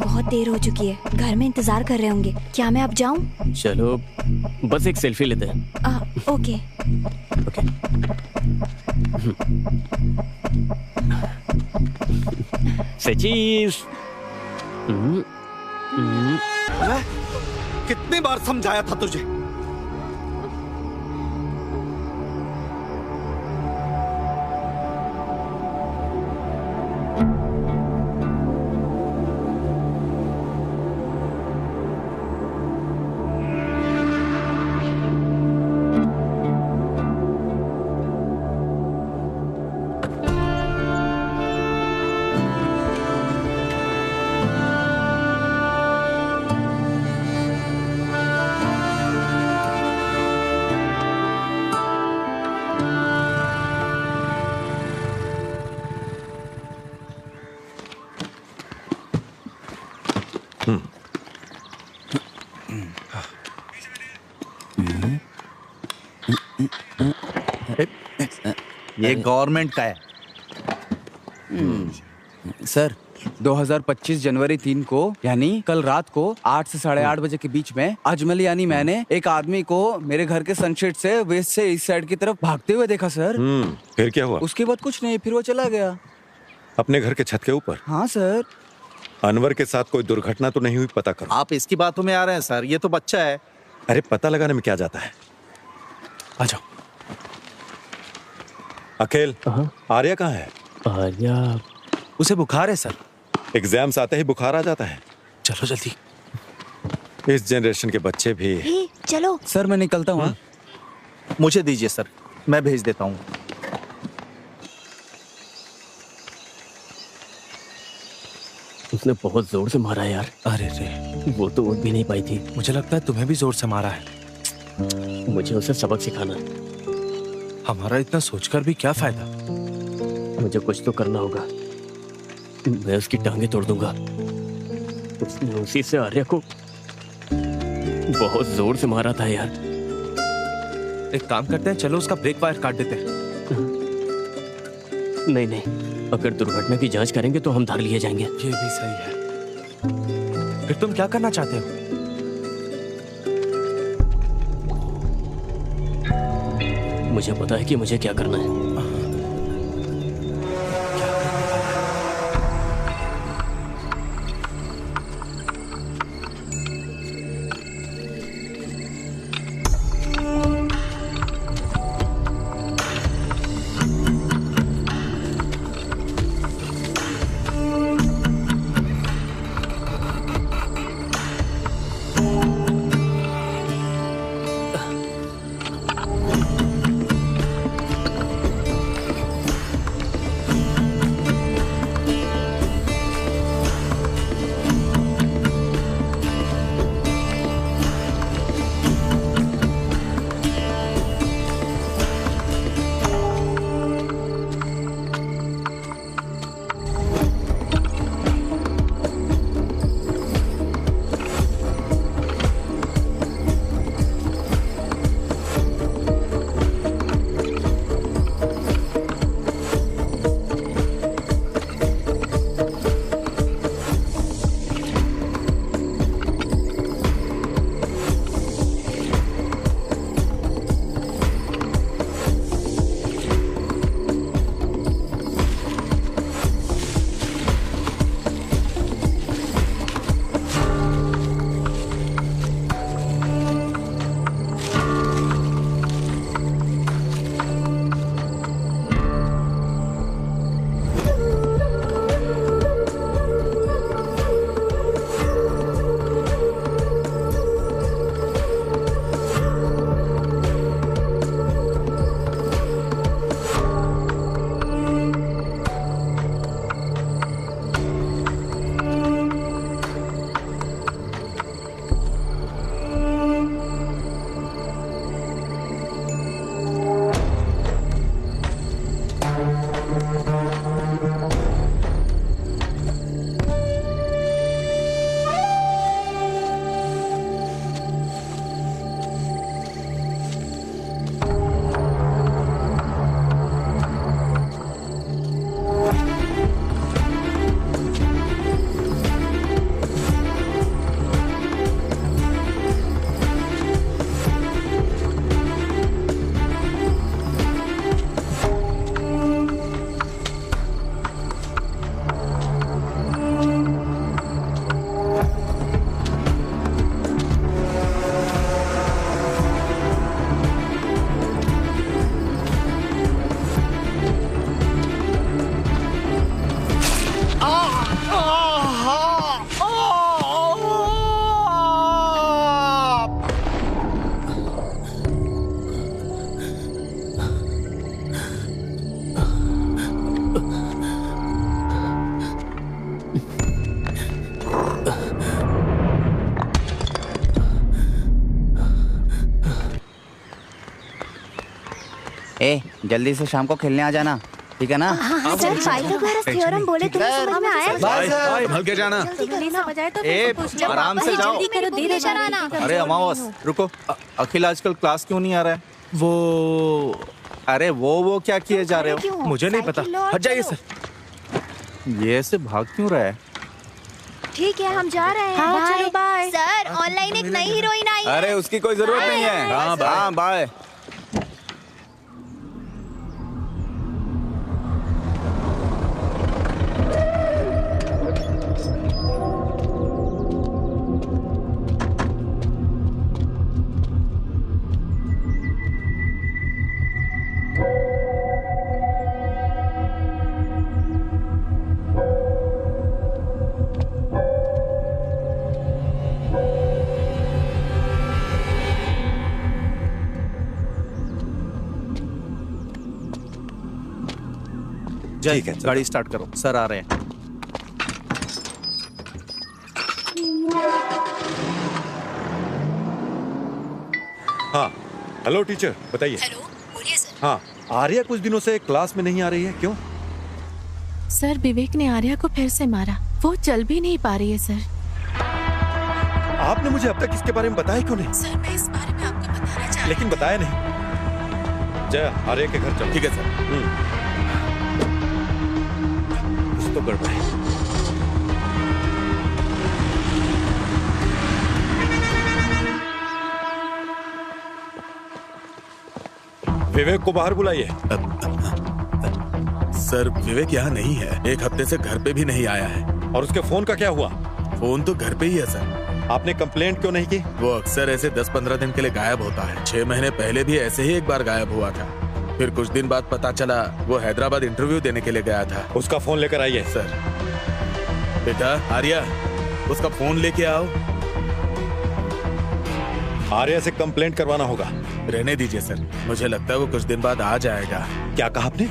बहुत देर हो चुकी है, घर में इंतजार कर रहे होंगे। क्या मैं अब जाऊं? चलो बस एक सेल्फी लेते हैं। Okay okay. चीज। कितनी बार समझाया था तुझे? ये गवर्नमेंट का है। सर 2025 जनवरी 3 को यानी कल रात को 8 से 8:30 बजे के बीच में अजमल यानी मैंने एक आदमी को मेरे घर के सनसेट से वेस्ट से ईस्ट साइड की तरफ भागते हुए देखा सर। फिर क्या हुआ? उसके बाद कुछ नहीं, फिर वो चला गया। अपने घर के छत के ऊपर? हाँ सर। अनवर के साथ कोई दुर्घटना तो नहीं हुई? पता करो। आप इसकी बातों में आ रहे हैं सर, ये तो बच्चा है। अरे पता लगाने में क्या जाता है। आ जाओ। अकेल, आर्या कहाँ है? आर्या, उसे बुखार है सर। एग्जाम्स आते ही बुखार आ जाता है। चलो जल्दी। इस जनरेशन के बच्चे भी। चलो सर, मैं निकलता हूँ। मुझे दीजिए सर, मैं भेज देता हूँ। उसने बहुत जोर से मारा यार। अरे रे, वो तो उठ भी नहीं पाई थी। मुझे लगता है तुम्हें भी जोर से मारा है। मुझे उसे सबक सिखाना। हमारा इतना सोचकर भी क्या फायदा। मुझे कुछ तो करना होगा। मैं उसकी टांगे तोड़ दूंगा। उसने उसी से आर्या को बहुत जोर से मारा था यार। एक काम करते हैं, चलो उसका ब्रेक वायर काट देते हैं। नहीं नहीं, अगर दुर्घटना की जांच करेंगे तो हम धर लिए जाएंगे। ये भी सही है। फिर तुम क्या करना चाहते हो? मुझे पता है कि मुझे क्या करना है। ए, जल्दी से शाम को खेलने आ जाना, ठीक है ना? हाँ, सर, पाइथागोरस थ्योरम बोले थे, समझ में आया? भाई हल्के जाना। आराम से जाओ। अरे अमावस रुको, अखिल आजकल क्लास क्यों नहीं आ रहा है? वो अरे वो क्या किए जा रहे हो? मुझे नहीं पता, हट जाइए सर। ये ऐसे भाग क्यों रहा है? ठीक है, हम जा रहे हैं। हाँ, चलो, बाय। सर, ऑनलाइन एक नई हीरोइन आई है। अरे उसकी कोई जरूरत नहीं है। हाँ बाय। ठीक है, गाड़ी स्टार्ट करो, सर आ रहे हैं। हाँ, हेलो टीचर, बताइए। हेलो, बोलिए सर। हाँ, आर्या कुछ दिनों से क्लास में नहीं आ रही है, क्यों? सर, विवेक ने आर्या को फिर से मारा। वो चल भी नहीं पा रही है सर। आपने मुझे अब तक इसके बारे में बताया क्यों नहीं? सर, मैं इस बारे में आपको बताना चाहती लेकिन बताया नहीं। जय, आर्या के घर चलो। ठीक है सर। कुछ तो गड़बड़ है। विवेक को बाहर बुलाइए। सर, विवेक यहाँ नहीं है। एक हफ्ते से घर पे भी नहीं आया है। और उसके फोन का क्या हुआ? फोन तो घर पे ही है सर। आपने कंप्लेंट क्यों नहीं की? वो अक्सर ऐसे 10-15 दिन के लिए गायब होता है। 6 महीने पहले भी ऐसे ही एक बार गायब हुआ था। फिर कुछ दिन बाद पता चला वो हैदराबाद इंटरव्यू देने के लिए गया था। उसका फोन लेकर आइए। सर। बेटा आर्या, उसका फोन लेके आओ। आर्या से कंप्लेंट करवाना होगा। रहने दीजिए सर, मुझे लगता है वो कुछ दिन बाद आ जाएगा। क्या कहा आपने?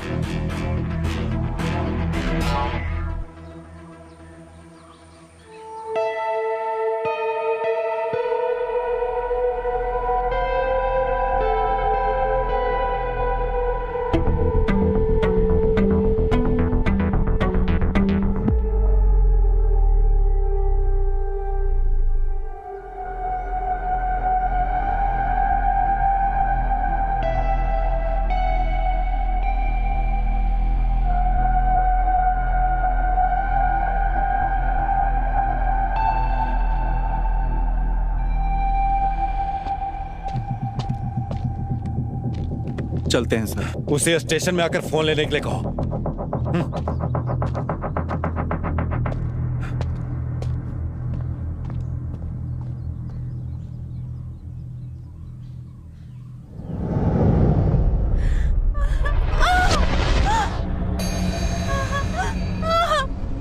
चलते हैं सर। उसे स्टेशन में आकर फोन लेने के लिए कहो।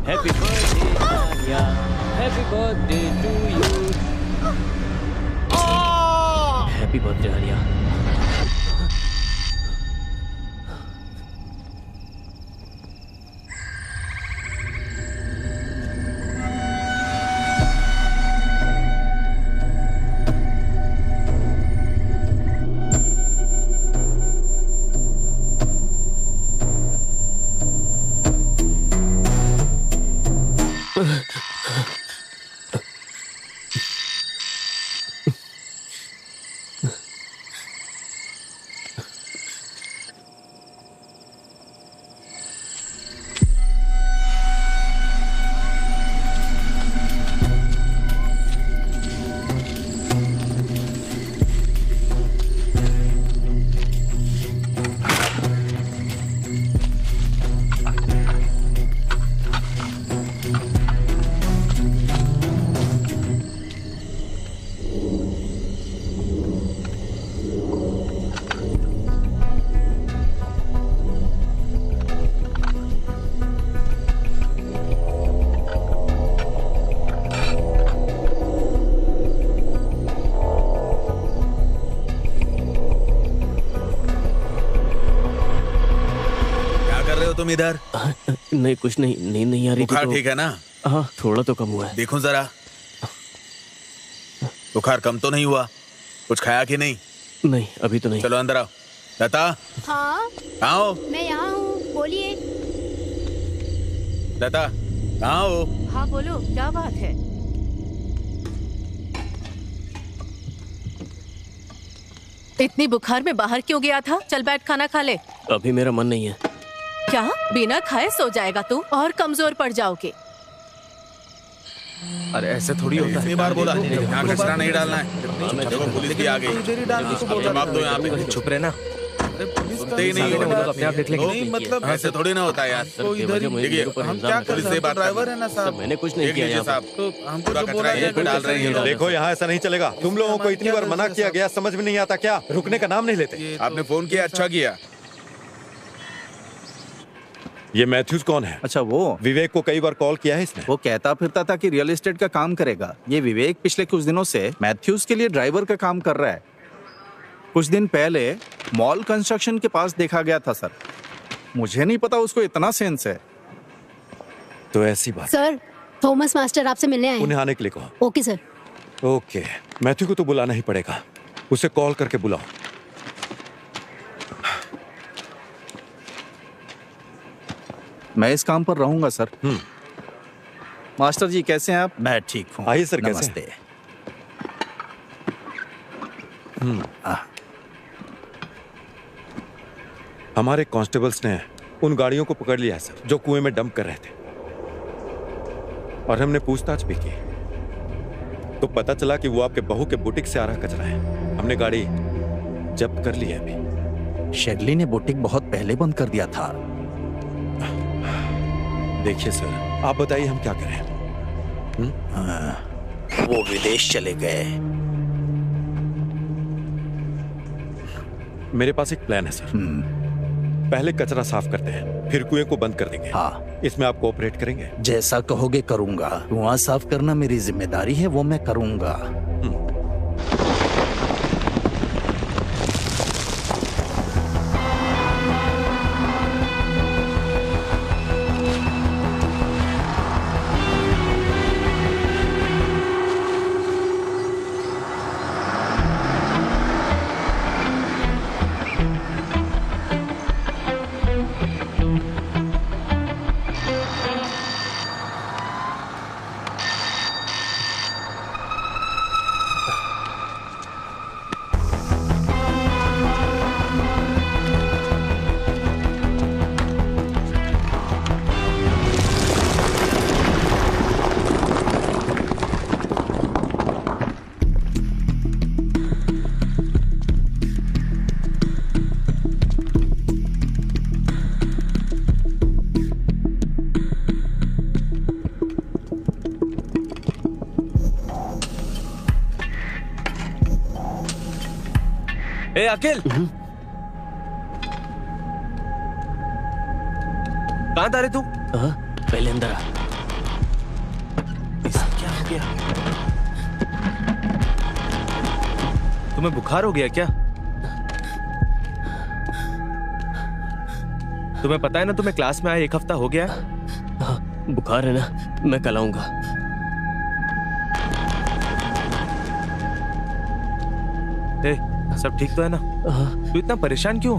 Happy birthday Arya, happy birthday to you. Happy birthday Arya. तुम इधर? नहीं, कुछ नहीं, नींद नहीं आ रही थी। बुखार तो... ठीक है ना? हाँ, थोड़ा तो कम हुआ है। देखो जरा, बुखार कम तो नहीं हुआ? कुछ खाया कि नहीं? नहीं, अभी तो नहीं। चलो अंदर आओ। लता। हाँ, कहाँ हो? मैं यहाँ हूँ, बोलिए। लता, कहाँ हो? हाँ बोलो, क्या बात है? इतनी बुखार में बाहर क्यों गया था? चल बैठ, खाना खा ले। अभी मेरा मन नहीं है। क्या बिना खाए सो जाएगा तू और कमजोर पड़ जाओगे। अरे ऐसे थोड़ी होता है। इतनी बार बोला यहाँ कचरा नहीं डालना है। देखो पुलिस भी आ गई। जवाब दो यहाँ पे। चुप रहना। सुनते ही नहीं हो। अपने आप देख लेंगे। नहीं मतलब ऐसे थोड़ी ना होता है यार। देखिए हम क्या पुलिस से बात ड्राइवर है ना साहब। मैंने कुछ नहीं किया साहब। तो हम पूरा कचरा यहीं पे डाल रहे हैं। देखो यहाँ ऐसा नहीं चलेगा। तुम लोगों को इतनी बार मना किया गया, समझ में नहीं आता क्या? रुकने का नाम नहीं लेते। आपने फोन किया, अच्छा किया। ये मैथ्यूज कौन है? अच्छा वो विवेक को कई बार कॉल किया है इसने। वो कहता फिरता था कि रियल एस्टेट का काम करेगा। ये विवेक पिछले कुछ दिनों से मैथ्यूज के लिए ड्राइवर का काम कर रहा है। कुछ दिन पहले मॉल कंस्ट्रक्शन के पास देखा गया था सर। मुझे नहीं पता उसको इतना सेंस है। तो ऐसी बात। सर थॉमस मास्टर आपसे मिलने आए हैं। उन्हें आने के लिए कहो। Okay sir. ओके, मैथ्यू को तो बुलाना ही पड़ेगा। उसे कॉल करके बुलाओ। मैं इस काम पर रहूंगा सर। मास्टर जी कैसे हैं आप? मैं ठीक हूँ। आइए सर। नमस्ते। कैसे? हमारे कांस्टेबल्स ने उन गाड़ियों को पकड़ लिया सर जो कुएं में डंप कर रहे थे, और हमने पूछताछ भी की तो पता चला कि वो आपके बहू के बुटीक से आ रहा कचरा है। हमने गाड़ी जब्त कर ली है अभी। शेगली ने बुटीक बहुत पहले बंद कर दिया था। देखिए सर, आप बताइए हम क्या करें? वो विदेश चले गए। मेरे पास एक प्लान है सर। पहले कचरा साफ करते हैं, फिर कुएं को बंद कर देंगे। हाँ, इसमें आप कोऑपरेट करेंगे? जैसा कहोगे करूंगा। कुआं साफ करना मेरी जिम्मेदारी है, वो मैं करूंगा। ए अखिल, कहाँ था रे तू? पहले अंदर आ। क्या हो गया? तुम्हें बुखार हो गया क्या? तुम्हें पता है ना तुम्हें क्लास में आए 1 हफ्ता हो गया? हाँ, बुखार है ना, मैं कल आऊंगा। सब ठीक तो है ना? तू इतना परेशान क्यों?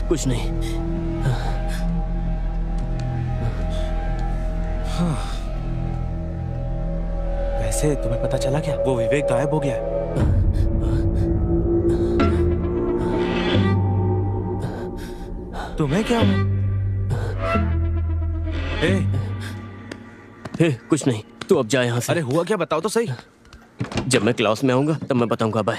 कुछ नहीं। वैसे तुम्हें पता चला क्या? वो विवेक गायब हो गया है। तुम्हें क्या हुआ? कुछ नहीं, तू अब जा यहाँ से। अरे हुआ क्या, बताओ तो सही। जब मैं क्लास में आऊंगा तब मैं बताऊंगा। बाय।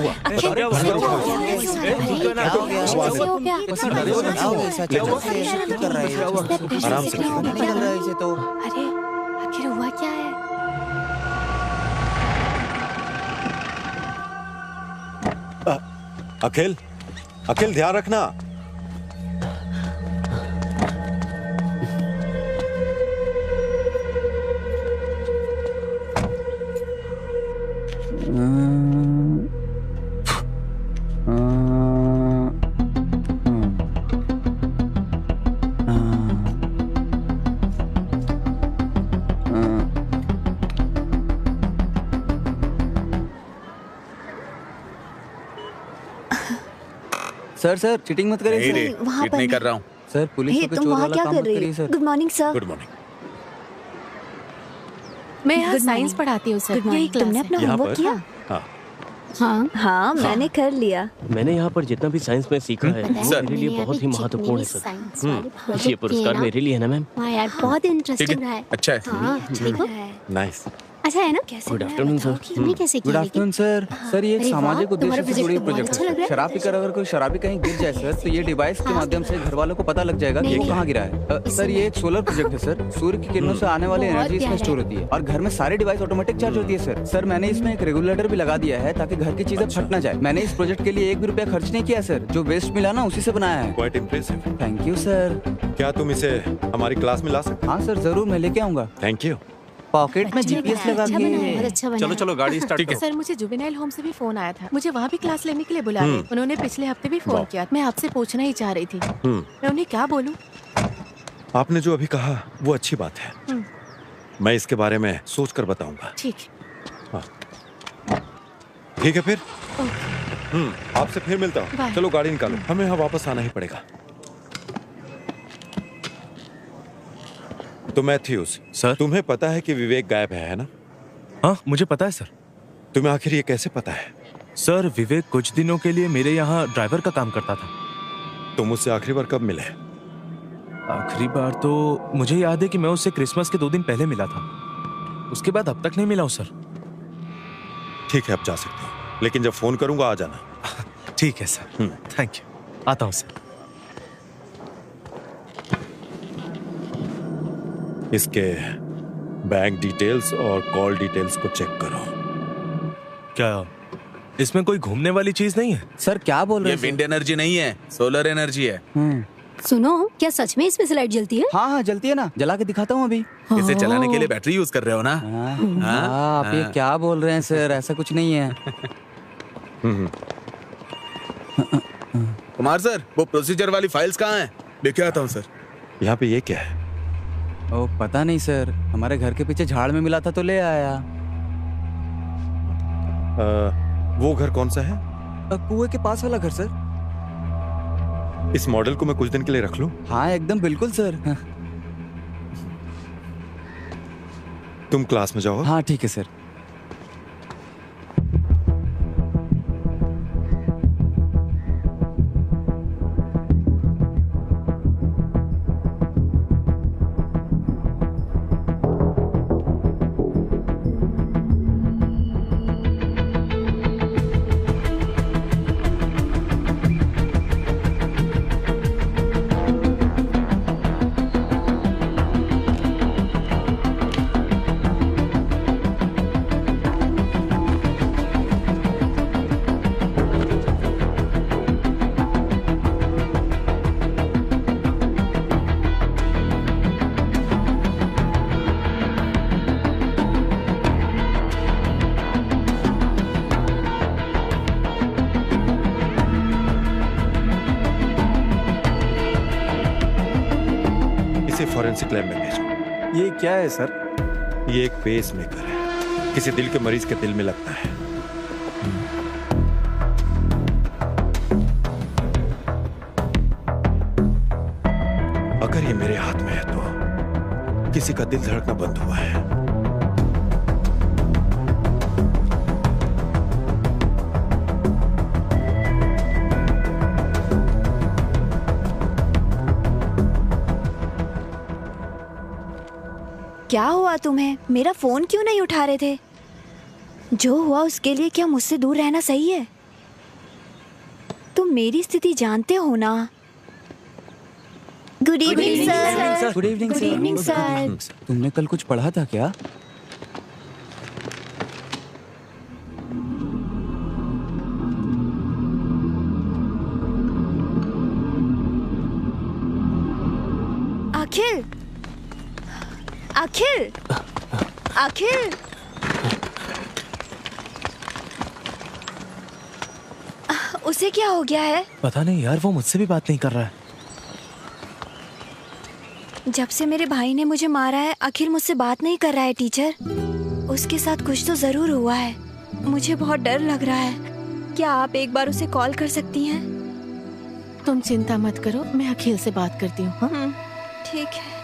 हुआ? बता रहे आराम से तो अरे आखिर हुआ क्या है? अखिल, अखिल ध्यान रखना। सर चीटिंग मत करिए। नहीं रे, चीट नहीं कर रहा हूँ सर। पुलिस को चोर वाला काम मत करिए sir. Good morning sir. Good morning. मैं यहाँ साइंस पढ़ाती हूँ सर। यही क्लास तुमने है। अपना यहाँ होमवर्क पर? किया? हाँ हाँ मैंने कर लिया। मैंने यहाँ पर जितना भी साइंस में सीखा है वो मेरे लिए बहुत ही महत्वपूर्ण है सर। ये पुरस्कार मेरे लिए है ना मैम? हाँ यार बहुत इंटरेस्टिंग रहा है। अच्छा है। हाँ ठीक है। नाइस। अच्छा है ना? कैसे गुड आफ्टरनून सर। तुमने कैसे गुड किया? Afternoon sir. सर ये एक अरे वाह, सामाजिक उद्देश्य तुम्हारा से जुड़ी प्रोजेक्ट प्रोजेक्ट अच्छा लग रहा है। है। शराब पीकर अगर कोई शराबी कहीं गिर जाए सर तो ये डिवाइस के माध्यम से घर वालों को पता लग जाएगा कि वो नहीं, कहाँ गिरा है। सर ये एक सोलर प्रोजेक्ट है सर। सूर्य की किरणों से आने वाली बहुत एनर्जी इसमें प्यारा स्टोर होती है और घर में सारी डिवाइस ऑटोमेटिक चार्ज होती है सर। सर मैंने इसमें एक रेगुलेटर भी लगा दिया है ताकि घर की चीजें फट ना जाए। मैंने इस प्रोजेक्ट के लिए 1 भी रुपया खर्च नहीं किया सर। जो वेस्ट मिला ना उसी से बनाया है। Quite impressive. Thank you sir. क्या तुम इसे हमारी क्लास में ला सकते? हाँ सर जरूर मैं लेके आऊंगा। Thank you. पॉकेट में जीपीएस लगा अच्छा बना है, के। बहुत अच्छा बना चलो है। चलो गाड़ी स्टार्ट करो। सर मुझे जुवेनाइल होम से भी फोन आया था। मुझे वहाँ भी क्लास लेने के लिए बुला रहे। उन्होंने पिछले हफ्ते भी फोन किया। मैं आपसे पूछना ही चाह रही थी। मैं उन्हें क्या बोलूँ? आपने जो अभी कहा वो अच्छी बात है। मैं इसके बारे में सोच कर बताऊंगा। ठीक। ठीक है फिर। आपसे फिर मिलता हूँ। बाय। चलो गाड़ी निकालो, हमें यहाँ वापस आना ही पड़ेगा। तो मैथ्यूस सर। तुम्हें पता है कि विवेक गायब है ना? हाँ मुझे पता है सर। तुम्हें आखिर ये कैसे पता है? सर विवेक कुछ दिनों के लिए मेरे यहाँ ड्राइवर का काम करता था। तुम उससे आखिरी बार कब मिले? आखिरी बार तो मुझे याद है कि मैं उससे क्रिसमस के 2 दिन पहले मिला था। उसके बाद अब तक नहीं मिला हूँ सर। ठीक है, अब जा सकते हो, लेकिन जब फोन करूंगा आ जाना। ठीक है सर। Thank you. आता हूँ सर। इसके बैंक डिटेल्स और कॉल डिटेल्स को चेक करो। क्या इसमें कोई घूमने वाली चीज नहीं है? सर क्या बोल रहे ये हैं? विंड एनर्जी नहीं है, सोलर एनर्जी है। सुनो, क्या सच में इसमें से लाइट जलती है? हाँ हाँ जलती है ना, जला के दिखाता हूँ अभी। इसे चलाने के लिए बैटरी यूज कर रहे हो ना? आप ये क्या बोल रहे हैं सर? ऐसा कुछ नहीं है। कुमार सर, वो प्रोसीजर वाली फाइल्स कहाँ हैं? लेके आता हूँ सर। यहाँ पे ये क्या है? ओ पता नहीं सर, हमारे घर के पीछे झाड़ में मिला था तो ले आया। वो घर कौन सा है? कुएं के पास वाला घर सर। इस मॉडल को मैं कुछ दिन के लिए रख लूं? हाँ एकदम बिल्कुल सर। तुम क्लास में जाओ। हाँ ठीक है सर। फॉरेंसिक लैब में भेजो। ये क्या है सर? ये एक पेस मेकर है, किसी दिल के मरीज के दिल में लगता है। अगर ये मेरे हाथ में है तो किसी का दिल धड़कना बंद हुआ है। क्या हुआ तुम्हें? मेरा फोन क्यों नहीं उठा रहे थे? जो हुआ उसके लिए क्या मुझसे दूर रहना सही है? तुम मेरी स्थिति जानते हो ना। Good evening sir. Good evening good evening sir. तुमने कल कुछ पढ़ा था क्या? अखिल, अखिल, अखिल, उसे क्या हो गया है? पता नहीं यार, वो मुझसे भी बात नहीं कर रहा है। जब से मेरे भाई ने मुझे मारा है अखिल मुझसे बात नहीं कर रहा है टीचर। उसके साथ कुछ तो जरूर हुआ है। मुझे बहुत डर लग रहा है। क्या आप एक बार उसे कॉल कर सकती हैं? तुम चिंता मत करो, मैं अखिल से बात करती हूँ। हाँ? ठीक है।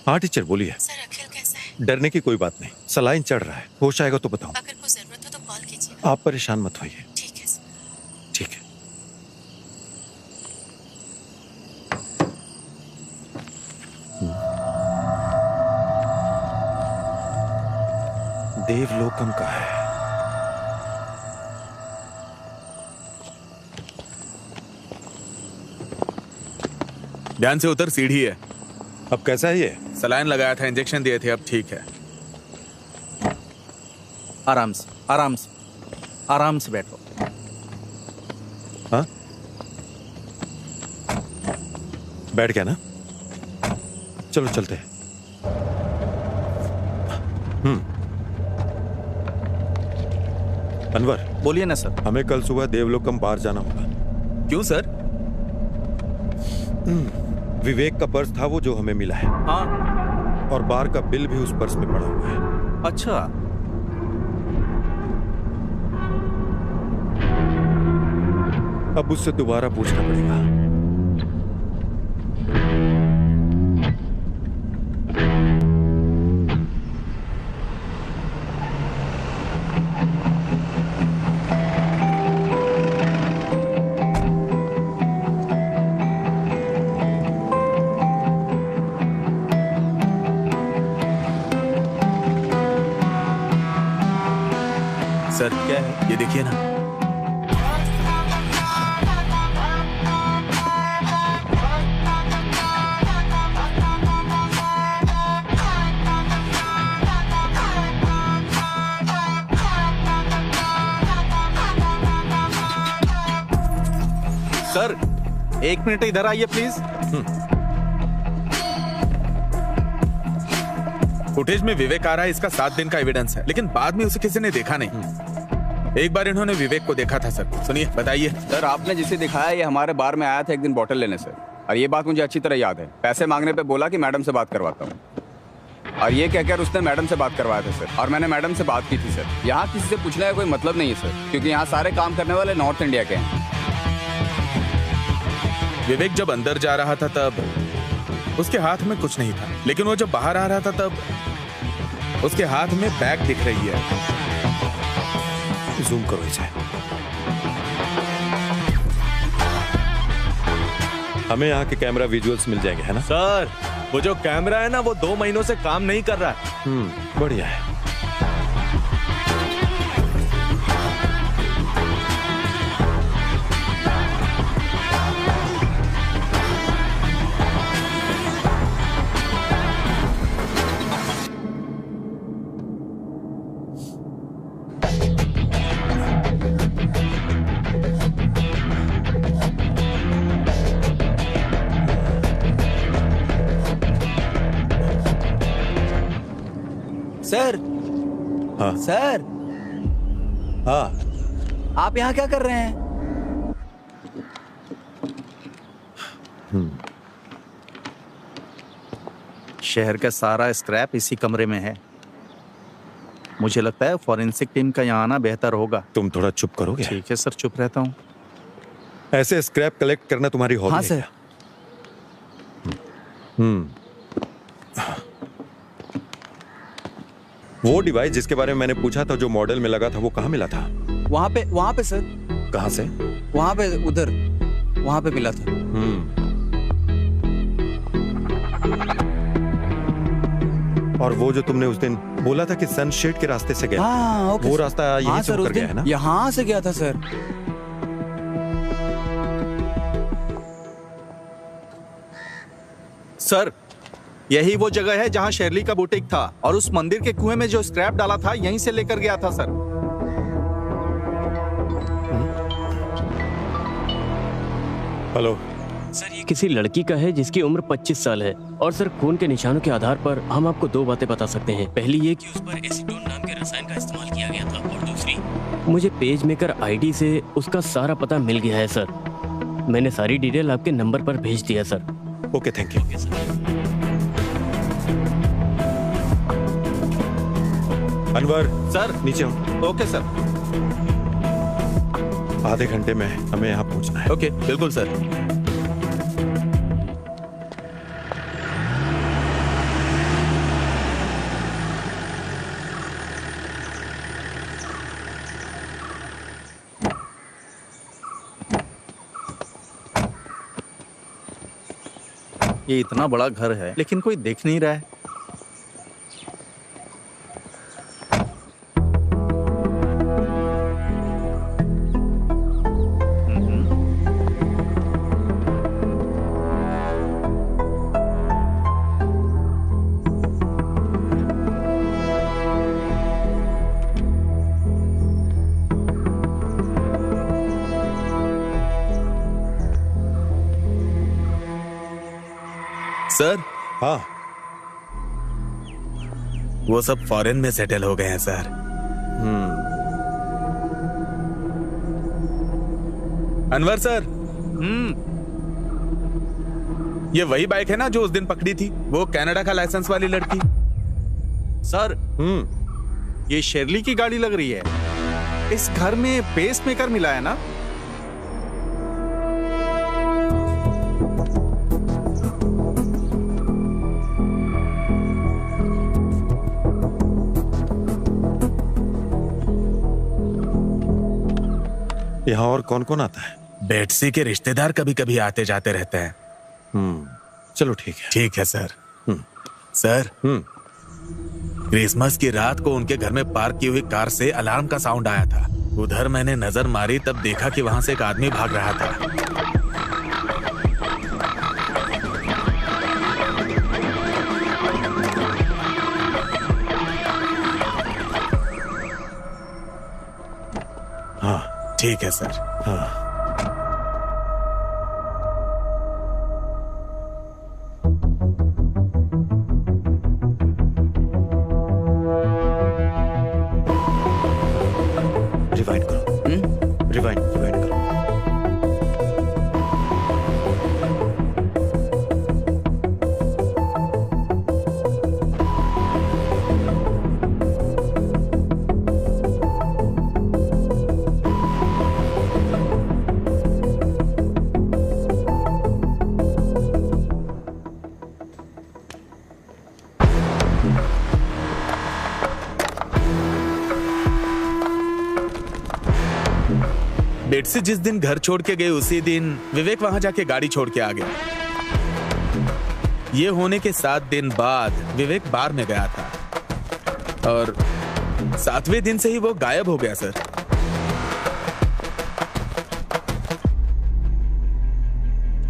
हाँ टीचर बोलिए। सर अखिल कैसा है? डरने की कोई बात नहीं, सलाइन चढ़ रहा है, होश आएगा तो बताऊं। अगर कोई जरूरत हो तो कॉल कीजिए। आप परेशान मत होइए। ठीक है सर। ठीक है। देवलोकम का है। ध्यान से उतर, सीढ़ी है। अब कैसा है ये? सलाइन लगाया था, इंजेक्शन दिए थे, अब ठीक है। आराम से, आराम से, आराम से बैठो। हाँ, बैठ गया ना? चलो चलते हैं। अनवर, बोलिए ना सर। हमें कल सुबह देवलोकम बार जाना होगा। क्यों सर? विवेक का पर्स था वो जो हमें मिला है। हाँ। और बार का बिल भी उस पर्स में पड़ा हुआ है। अच्छा। अब उससे दोबारा पूछना पड़ेगा। सर क्या है ये देखिए ना। सर 1 मिनट इधर आइए प्लीज। फुटेज में विवेक आ रहा है, इसका 7 दिन का एविडेंस है, लेकिन बाद में उसे किसी ने देखा नहीं। एक बार इन्होंने विवेक को देखा था सर। सुनिए, बताइए। सर आपने जिसे दिखाया ये हमारे बार में आया था एक दिन बॉटल लेने सर, और ये बात मुझे अच्छी तरह याद है। पैसे मांगने पे बोला कि मैडम से बात करवाता हूँ, और ये कहकर उसने मैडम से बात करवाया था सर, और मैंने मैडम से बात की थी सर। यहाँ किसी से पूछने का कोई मतलब नहीं है सर, क्योंकि यहाँ सारे काम करने वाले नॉर्थ इंडिया के हैं। विवेक जब अंदर जा रहा था तब उसके हाथ में कुछ नहीं था, लेकिन वो जब बाहर आ रहा था तब उसके हाथ में बैग दिख रही है। जूम करो इसे। हमें यहाँ के कैमरा विजुअल्स मिल जाएंगे, है ना? सर वो जो कैमरा है ना वो 2 महीनों से काम नहीं कर रहा है। बढ़िया है। सर। हाँ सर। हाँ, आप यहाँ क्या कर रहे हैं? शहर का सारा स्क्रैप इसी कमरे में है। मुझे लगता है फॉरेंसिक टीम का यहाँ आना बेहतर होगा। तुम थोड़ा चुप करोगे? ठीक है सर, चुप रहता हूँ। ऐसे स्क्रैप कलेक्ट करना तुम्हारी हॉबी हाँ है सर। क्या? वो डिवाइस जिसके बारे में मैंने पूछा था, जो मॉडल में लगा था, वो कहाँ मिला था? वहाँ पे सर। कहाँ से? वहाँ पे, उधर वहाँ पे मिला था। और वो जो तुमने उस दिन बोला था कि सनशेड के रास्ते से गया, हाँ, ओके वो सर। रास्ता यहीं हाँ से सर, होकर उस गया दिन है ना? यहाँ से गया था सर। सर यही वो जगह है जहाँ शेरली का बुटीक था, और उस मंदिर के कुएं में जो स्क्रैप डाला था यहीं से लेकर गया था सर। हेलो सर, ये किसी लड़की का है जिसकी उम्र 25 साल है, और सर खून के निशानों के आधार पर हम आपको 2 बातें बता सकते हैं। पहली ये कि उस पर एसीटोन नाम के रसायन का इस्तेमाल किया गया था, और दूसरी मुझे पेज मेकर आईडी से उसका सारा पता मिल गया है सर। मैंने सारी डिटेल आपके नंबर पर भेज दिया sir. Okay, thank you. Anwar sir. नीचे आओ। Okay sir. आधे घंटे में हमें यहाँ पहुँचना है। ओके, बिल्कुल सर। ये इतना बड़ा घर है लेकिन कोई देख नहीं रहा है। सर। हाँ, वो सब फॉरेन में सेटल हो गए हैं सर। अनवर सर। ये वही बाइक है ना जो उस दिन पकड़ी थी, वो कनाडा का लाइसेंस वाली लड़की। सर ये शेरली की गाड़ी लग रही है। इस घर में पेस मेकर मिला है ना? यहाँ और कौन कौन आता है? बेटसी के रिश्तेदार कभी कभी आते जाते रहते हैं। चलो ठीक है। ठीक है सर। सर, क्रिसमस की रात को उनके घर में पार्क की हुई कार से अलार्म का साउंड आया था। उधर मैंने नजर मारी, तब देखा कि वहां से एक आदमी भाग रहा था। हाँ ठीक है सर। हाँ। रिवाइंड करो। रिवाइंड करो। बेटसी जिस दिन घर छोड़ के गए उसी दिन विवेक वहां जाके गाड़ी छोड़ के आ गया। ये होने के 7 दिन बाद विवेक बार में गया था और 7वें दिन से ही वो गायब हो गया सर।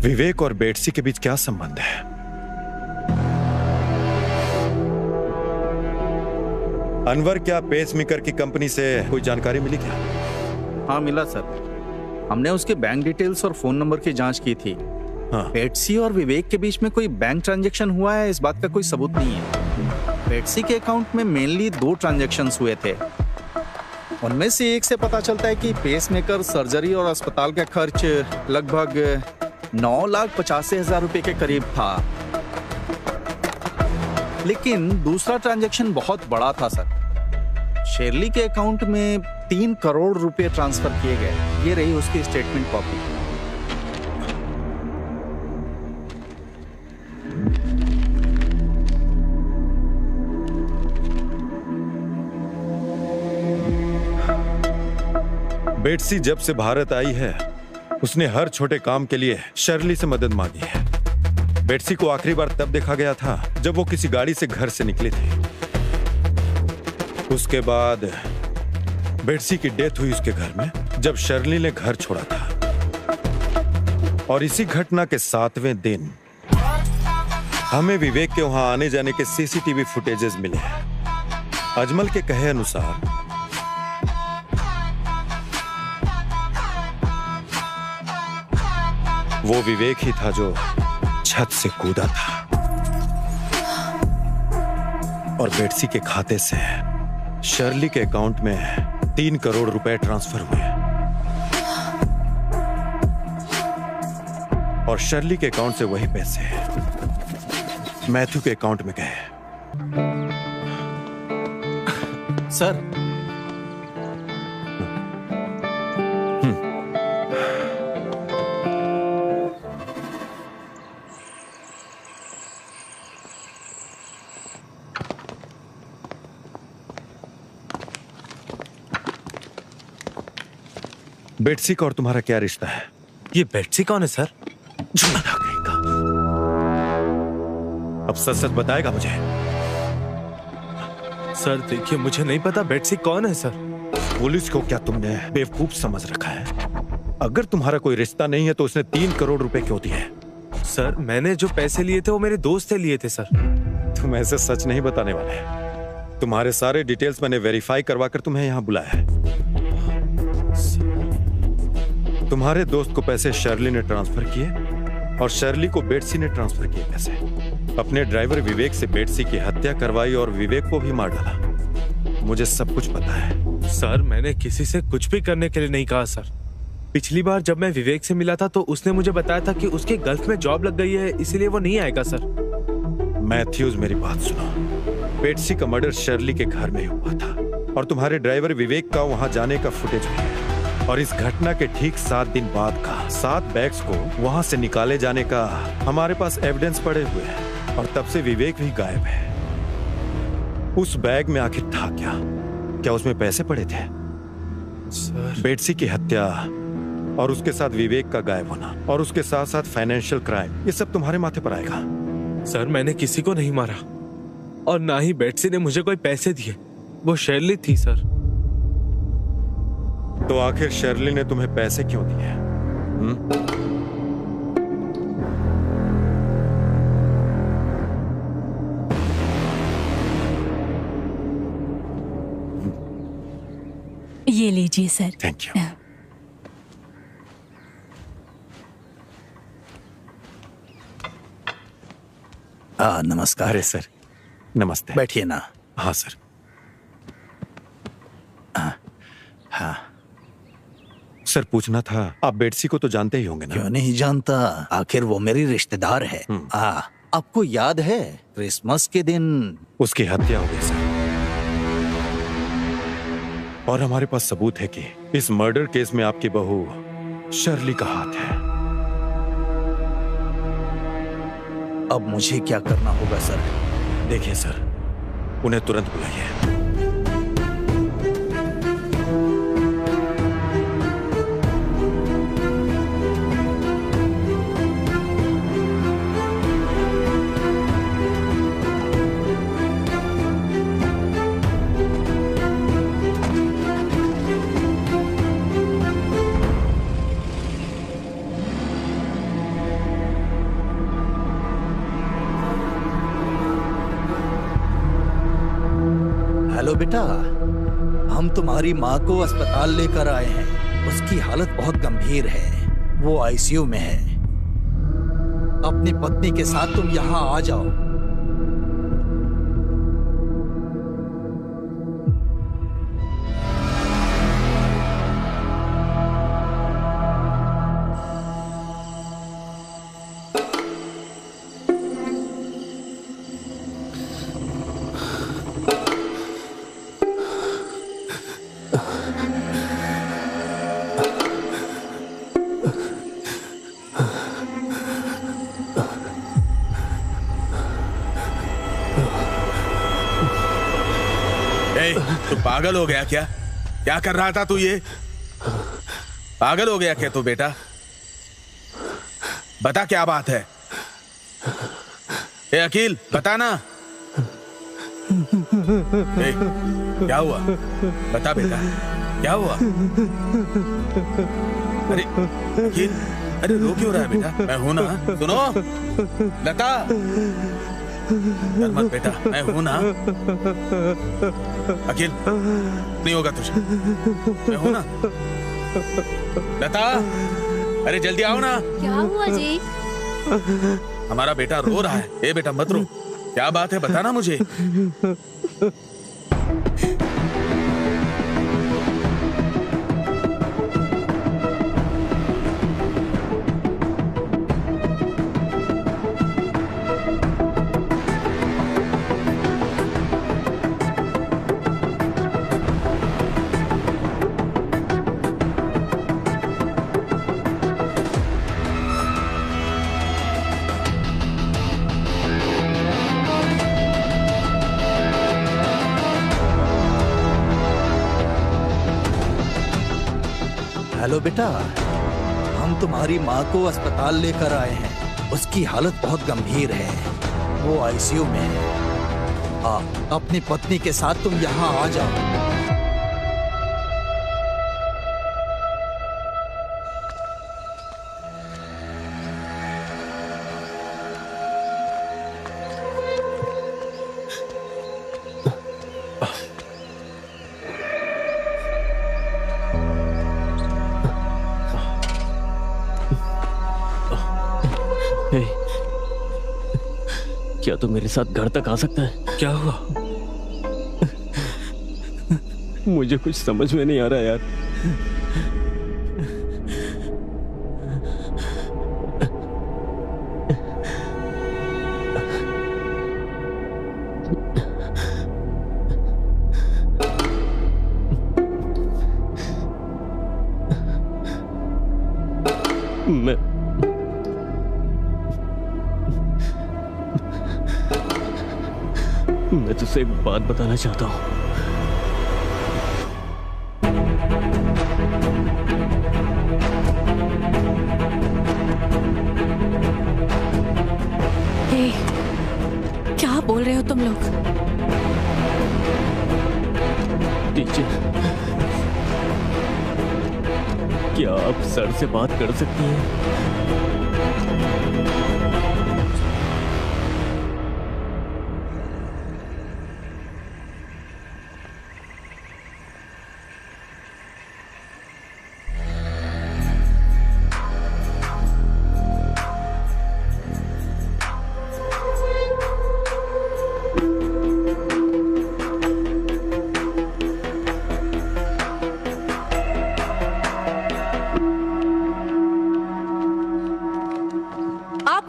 विवेक और बेटसी के बीच क्या संबंध है? अनवर, क्या पेसमेकर की कंपनी से कोई जानकारी मिली क्या? हाँ मिला सर। हमने उसके बैंक डिटेल्स और फोन नंबर की जांच की थी। हाँ। बेटसी और विवेक के बीच में कोई बैंक ट्रांजैक्शन हुआ है, इस बात का कोई सबूत नहीं है। बेटसी के अकाउंट में मेनली 2 ट्रांजैक्शंस हुए थे। उनमें से एक से पता चलता है कि पेसमेकर, सर्जरी और अस्पताल का खर्च लगभग 9,85,000 रुपए के करीब था। लेकिन दूसरा ट्रांजैक्शन बहुत बड़ा था सर। शेरली के अकाउंट में 3 करोड़ रुपए ट्रांसफर किए गए। ये रही उसकी स्टेटमेंट कॉपी। बेटसी जब से भारत आई है उसने हर छोटे काम के लिए शर्ली से मदद मांगी है। बेटसी को आखिरी बार तब देखा गया था जब वो किसी गाड़ी से घर से निकले थे। उसके बाद बेटसी की डेथ हुई उसके घर में जब शर्ली ने घर छोड़ा था। और इसी घटना के 7वें दिन हमें विवेक के वहां आने जाने के सीसीटीवी फुटेजेस मिले हैं। अजमल के कहे अनुसार वो विवेक ही था जो छत से कूदा था और बेटसी के खाते से शर्ली के अकाउंट में 3 करोड़ रुपए ट्रांसफर हुए और शर्ली के अकाउंट से वही पैसे मैथ्यू के अकाउंट में गए। सर, बेटसी का और तुम्हारा क्या रिश्ता है? ये बेटसी कौन है सर? अब सच सच बताएगा मुझे? सर देखिए, मुझे नहीं पता बेटसी कौन है सर। पुलिस को क्या तुमने बेवकूफ समझ रखा है? अगर तुम्हारा कोई रिश्ता नहीं है तो उसने 3 करोड़ रुपए क्यों दिए? सर मैंने जो पैसे लिए थे वो मेरे दोस्त से लिए थे सर। तुम ऐसे सच नहीं बताने वाले। तुम्हारे सारे डिटेल्स मैंने वेरीफाई करवा कर तुम्हें यहाँ बुलाया है। तुम्हारे दोस्त को पैसे शर्ली ने ट्रांसफर किए और शर्ली को बेटसी ने ट्रांसफर किए पैसे। अपने ड्राइवर विवेक से बेटसी की हत्या करवाई और विवेक को भी मार डाला। मुझे सब कुछ पता है। सर मैंने किसी से कुछ भी करने के लिए नहीं कहा सर। पिछली बार जब मैं विवेक से मिला था तो उसने मुझे बताया था कि उसके गल्फ में जॉब लग गई है, इसीलिए वो नहीं आएगा सर। मैथ्यूज मेरी बात सुनो। बेटसी का मर्डर शर्ली के घर में हुआ था और तुम्हारे ड्राइवर विवेक का वहां जाने का फुटेज भी है। और इस घटना के ठीक 7 दिन बाद का 7 बैग्स को वहां से निकाले जाने का हमारे पास एविडेंस पड़े हुए हैं। और तब से विवेक भी गायब है। उस बैग में आखिर था क्या? क्या उसमें पैसे पड़े थे? सर बेटसी की हत्या और उसके साथ विवेक का गायब होना और उसके साथ साथ फाइनेंशियल क्राइम, ये सब तुम्हारे माथे पर आएगा। सर मैंने किसी को नहीं मारा और ना ही बेटसी ने मुझे कोई पैसे दिए। वो शर्ली थी सर। तो आखिर शर्ली ने तुम्हें पैसे क्यों दिए? ये लीजिए सर। Thank you. नमस्कार। अरे सर नमस्ते। बैठिए ना। हाँ सर। हाँ सर पूछना था, आप बेटसी को तो जानते ही होंगे ना? क्यों नहीं जानता, आखिर वो मेरी रिश्तेदार है। आपको याद है क्रिसमस के दिन उसकी हत्या हो गई सर। और हमारे पास सबूत है कि इस मर्डर केस में आपकी बहू शर्ली का हाथ है। अब मुझे क्या करना होगा सर? देखिए सर, उन्हें तुरंत बुलाइए। हेलो बेटा, हम तुम्हारी माँ को अस्पताल लेकर आए हैं। उसकी हालत बहुत गंभीर है, वो आईसीयू में है। अपनी पत्नी के साथ तुम यहाँ आ जाओ। तू पागल हो गया क्या? क्या कर रहा था तू? ये पागल हो गया क्या तू बेटा? बता क्या बात है? ए अकील बता ना। ए, क्या हुआ? बता बेटा क्या हुआ? अरे अकील, अरे रो क्यों रहा है बेटा? मैं हूं ना, सुनो लता। डर मत बेटा, मैं हूं ना। अखिल नहीं होगा तुझे, मैं हूं ना। लता अरे जल्दी आओ ना। क्या हुआ जी? हमारा बेटा रो रहा है। ए बेटा मत रो, क्या बात है बता ना मुझे। हेलो बेटा, हम तुम्हारी माँ को अस्पताल लेकर आए हैं। उसकी हालत बहुत गंभीर है, वो आईसीयू में है। अपनी पत्नी के साथ तुम यहाँ आ जाओ। क्या तू मेरे साथ घर तक आ सकता है? क्या हुआ? मुझे कुछ समझ में नहीं आ रहा यार। मैं तुझसे एक बात बताना चाहता हूँ। क्या बोल रहे हो तुम लोग? टीचर, क्या आप सर से बात कर सकती हैं?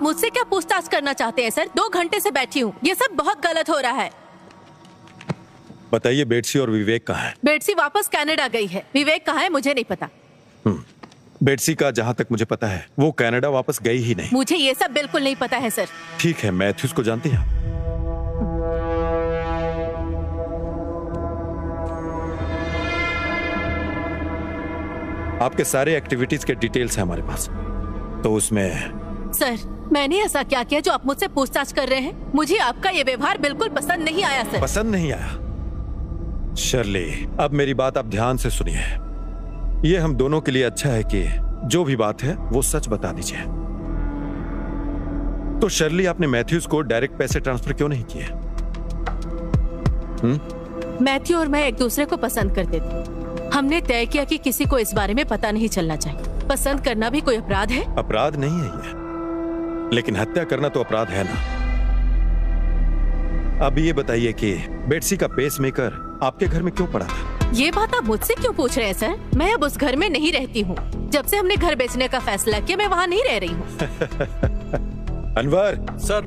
मुझसे क्या पूछताछ करना चाहते हैं सर? 2 घंटे से बैठी हूँ, ये सब बहुत गलत हो रहा है। बताइए, बेटसी और विवेक कहाँ है? बेटसी वापस कनाडा गई है। विवेक कहाँ है मुझे नहीं पता। बेटसी का जहाँ तक मुझे पता है वो कनाडा वापस गई ही नहीं। मुझे ये सब बिल्कुल नहीं पता है सर। ठीक है, मैथ्यूज को जानते हैं? आपके सारे एक्टिविटीज के डिटेल्स हैं हमारे पास, तो उसमें सर मैंने ऐसा क्या किया जो आप मुझसे पूछताछ कर रहे हैं? मुझे आपका ये व्यवहार बिल्कुल पसंद नहीं आया सर। पसंद नहीं आया? शर्ली, अब मेरी बात आप ध्यान से सुनिए। ये हम दोनों के लिए अच्छा है कि जो भी बात है वो सच बता दीजिए। तो शर्ली, आपने मैथ्यूज को डायरेक्ट पैसे ट्रांसफर क्यों नहीं किए? मैथ्यू और मैं एक दूसरे को पसंद करते थे। हमने तय किया कि किसी को इस बारे में पता नहीं चलना चाहिए। पसंद करना भी कोई अपराध है? अपराध नहीं है ये, लेकिन हत्या करना तो अपराध है ना। अब ये बताइए कि बेटसी का पेसमेकर आपके घर में क्यों पड़ा था? ये बात आप मुझसे क्यों पूछ रहे हैं सर? मैं अब उस घर में नहीं रहती हूँ। जब से हमने घर बेचने का फैसला किया मैं वहाँ नहीं रह रही हूँ। अनवर सर।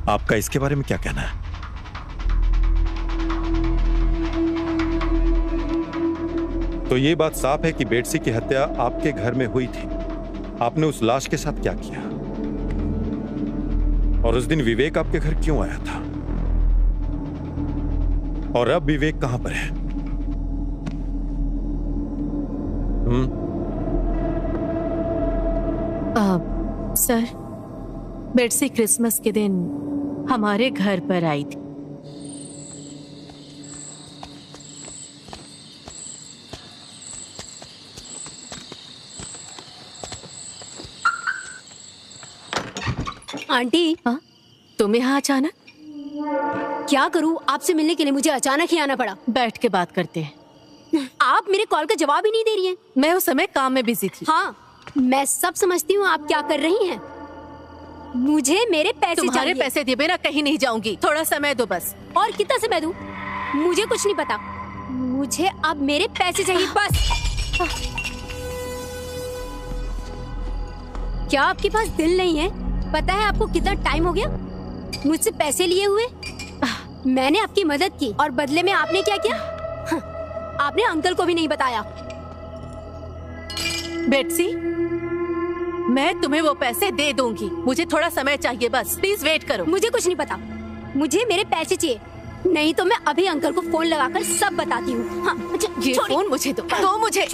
आपका इसके बारे में क्या कहना है? तो ये बात साफ है कि बेटसी की हत्या आपके घर में हुई थी। आपने उस लाश के साथ क्या किया? और उस दिन विवेक आपके घर क्यों आया था? और अब विवेक कहां पर है? सर, बेटसी क्रिसमस के दिन हमारे घर पर आई थी। आंटी, तुम यहाँ अचानक? क्या करूँ, आपसे मिलने के लिए मुझे अचानक ही आना पड़ा। बैठ के बात करते हैं। आप मेरे कॉल का जवाब ही नहीं दे रही हैं। मैं उस समय काम में बिजी थी। हाँ, मैं सब समझती हूँ आप क्या कर रही हैं। मुझे मेरे पैसे तुम्हारे पैसे दिए बिना कहीं नहीं जाऊंगी। थोड़ा समय दो बस। और कितना समय दूं? मुझे कुछ नहीं पता। मुझे अब मेरे पैसे चाहिए बस। क्या आपके पास दिल नहीं है? पता है आपको कितना टाइम हो गया मुझसे पैसे लिए हुए? मैंने आपकी मदद की और बदले में आपने क्या किया? आपने अंकल को भी नहीं बताया। बेटसी, मैं तुम्हें वो पैसे दे दूंगी। मुझे थोड़ा समय चाहिए बस। प्लीज वेट करो। मुझे कुछ नहीं पता। मुझे मेरे पैसे चाहिए, नहीं तो मैं अभी अंकल को फोन लगाकर सब बताती हूँ। हाँ, ये फोन मुझे दो मुझे।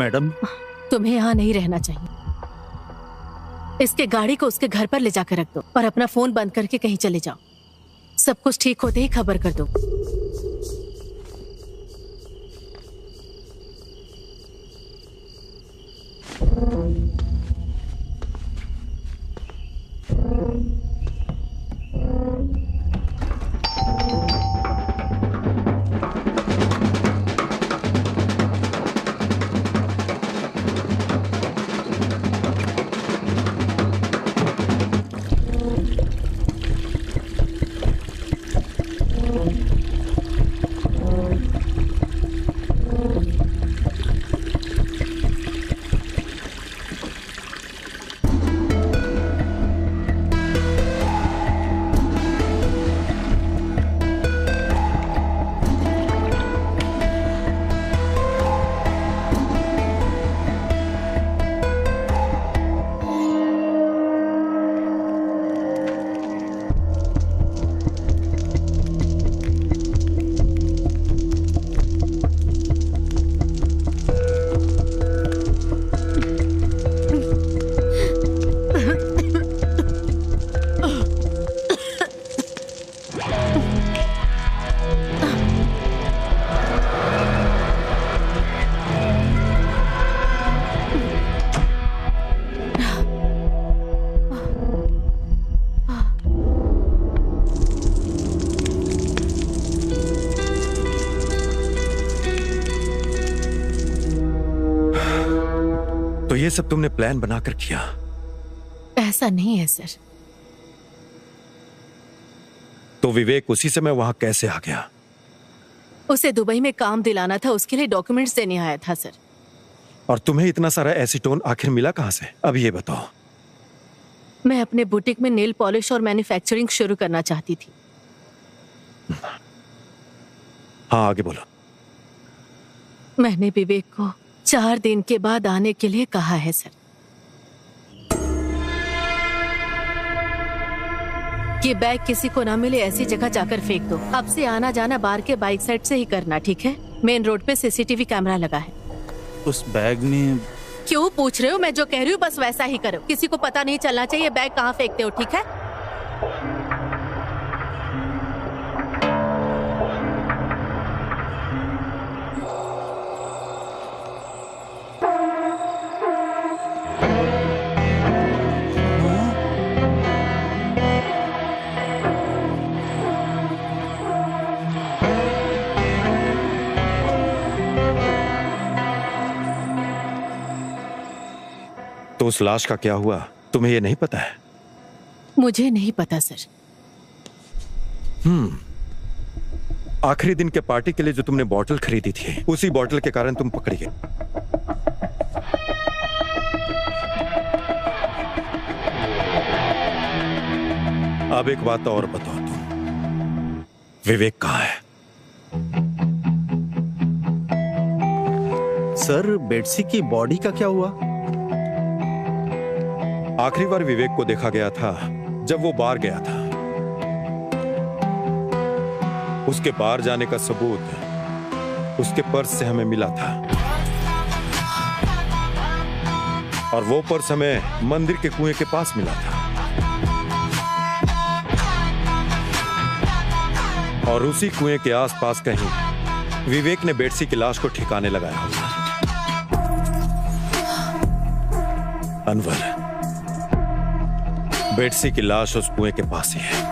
मैडम, तुम्हें यहाँ नहीं रहना चाहिए। इसके गाड़ी को उसके घर पर ले जाकर रख दो और अपना फोन बंद करके कहीं चले जाओ। सब कुछ ठीक होते ही खबर कर दो। तो ये सब तुमने प्लान बनाकर किया? ऐसा नहीं है सर। तो विवेक उसी समय वहां कैसे आ गया? उसे दुबई में काम दिलाना था, उसके लिए डॉक्यूमेंट्स देने आया था सर। और तुम्हें इतना सारा एसीटोन आखिर मिला कहां से? अब ये बताओ। मैं अपने बुटीक में नेल पॉलिश और मैन्युफैक्चरिंग शुरू करना चाहती थी। हाँ, आगे बोलो। मैंने विवेक को 4 दिन के बाद आने के लिए कहा है सर। ये बैग किसी को ना मिले ऐसी जगह जाकर फेंक दो। अब से आना जाना बार के बाइक साइड से ही करना, ठीक है? मेन रोड पे सीसीटीवी कैमरा लगा है। उस बैग में क्यों पूछ रहे हो? मैं जो कह रही हूँ बस वैसा ही करो। किसी को पता नहीं चलना चाहिए बैग कहाँ फेंकते हो, ठीक है? तो उस लाश का क्या हुआ, तुम्हें ये नहीं पता है? मुझे नहीं पता सर। आखिरी दिन के पार्टी के लिए जो तुमने बॉटल खरीदी थी, उसी बॉटल के कारण तुम पकड़ी गई। अब एक बात और बताओ, तुम विवेक कहाँ है? सर, बेट्सी की बॉडी का क्या हुआ? आखिरी बार विवेक को देखा गया था जब वो बार गया था। उसके बार जाने का सबूत उसके पर्स से हमें मिला था, और वो पर्स हमें मंदिर के कुएं के पास मिला था। और उसी कुएं के आसपास कहीं विवेक ने बेट्सी की लाश को ठिकाने लगाया होगा। अनवर, बेट्सी की लाश उस कुएं के पास ही है।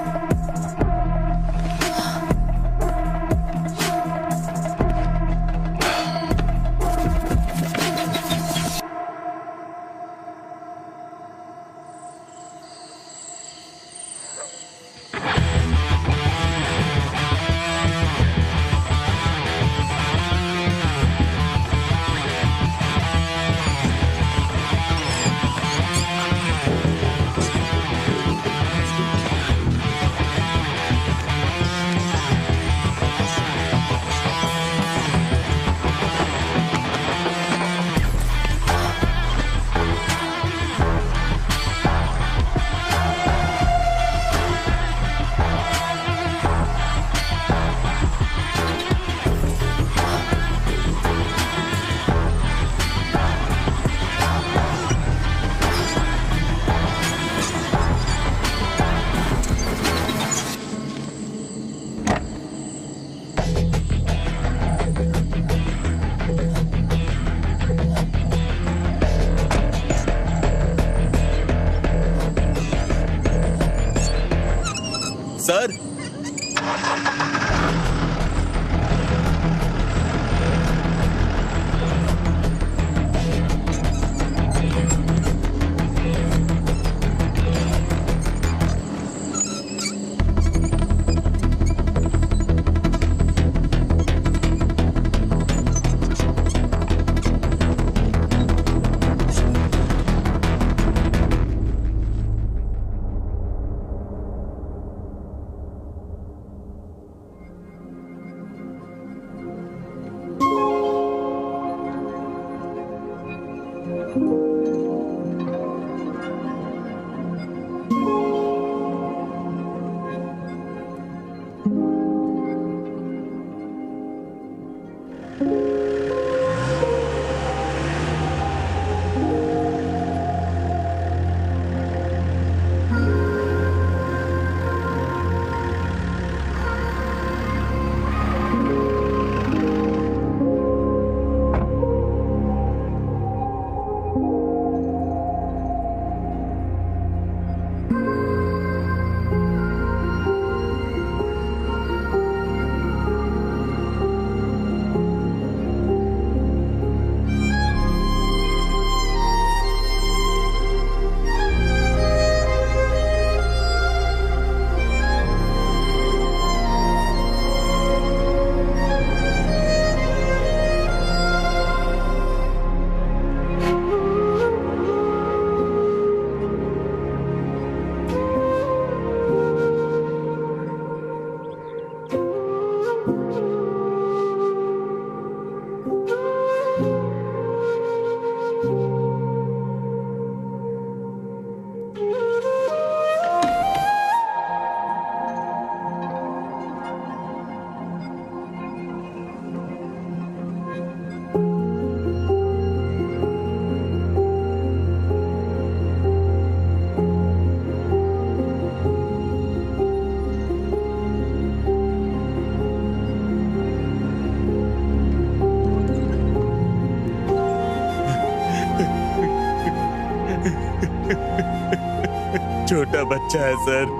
छोटा बच्चा है सर,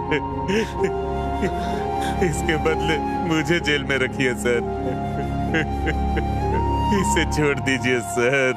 इसके बदले मुझे जेल में रखिए सर, इसे छोड़ दीजिए सर।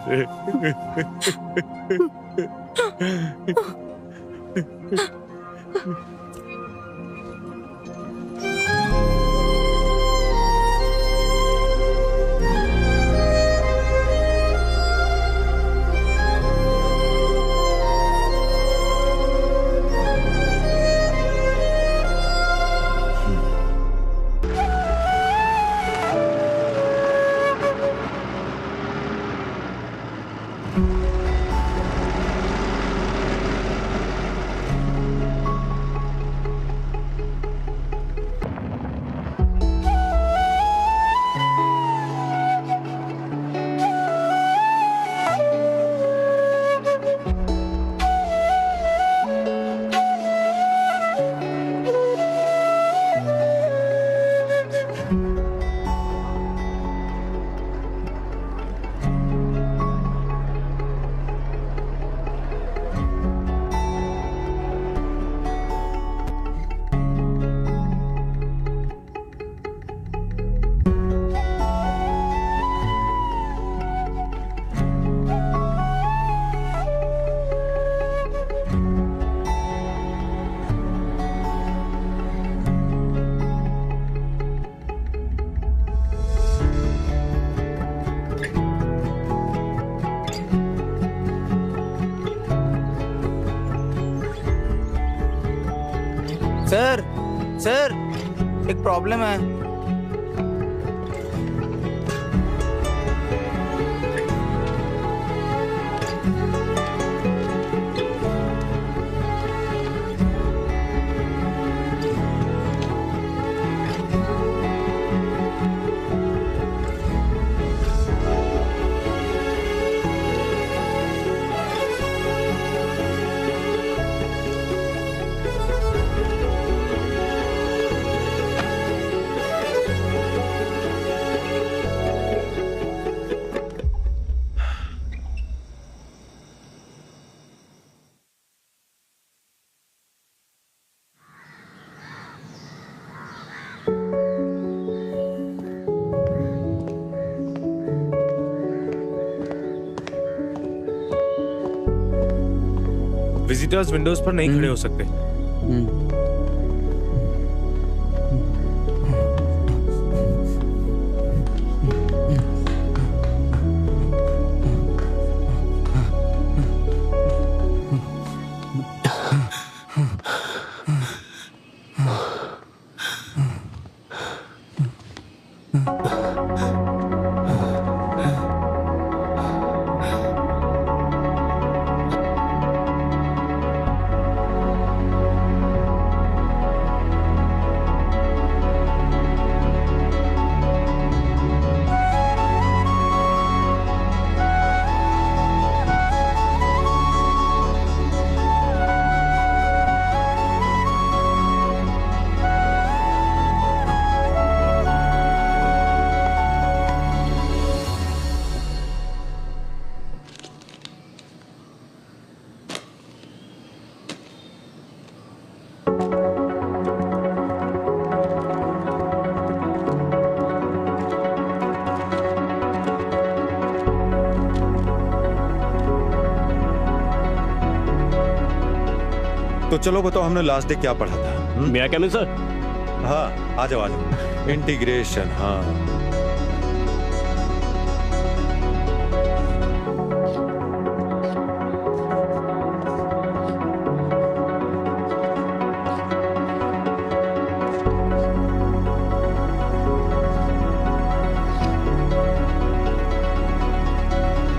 सर सर एक प्रॉब्लम है। विजिटर्स विंडोज पर नहीं खड़े हो सकते। तो चलो बताओ हमने लास्ट डे क्या पढ़ा था? मैं क्या सर? हाँ आ जाओ इंटीग्रेशन। हाँ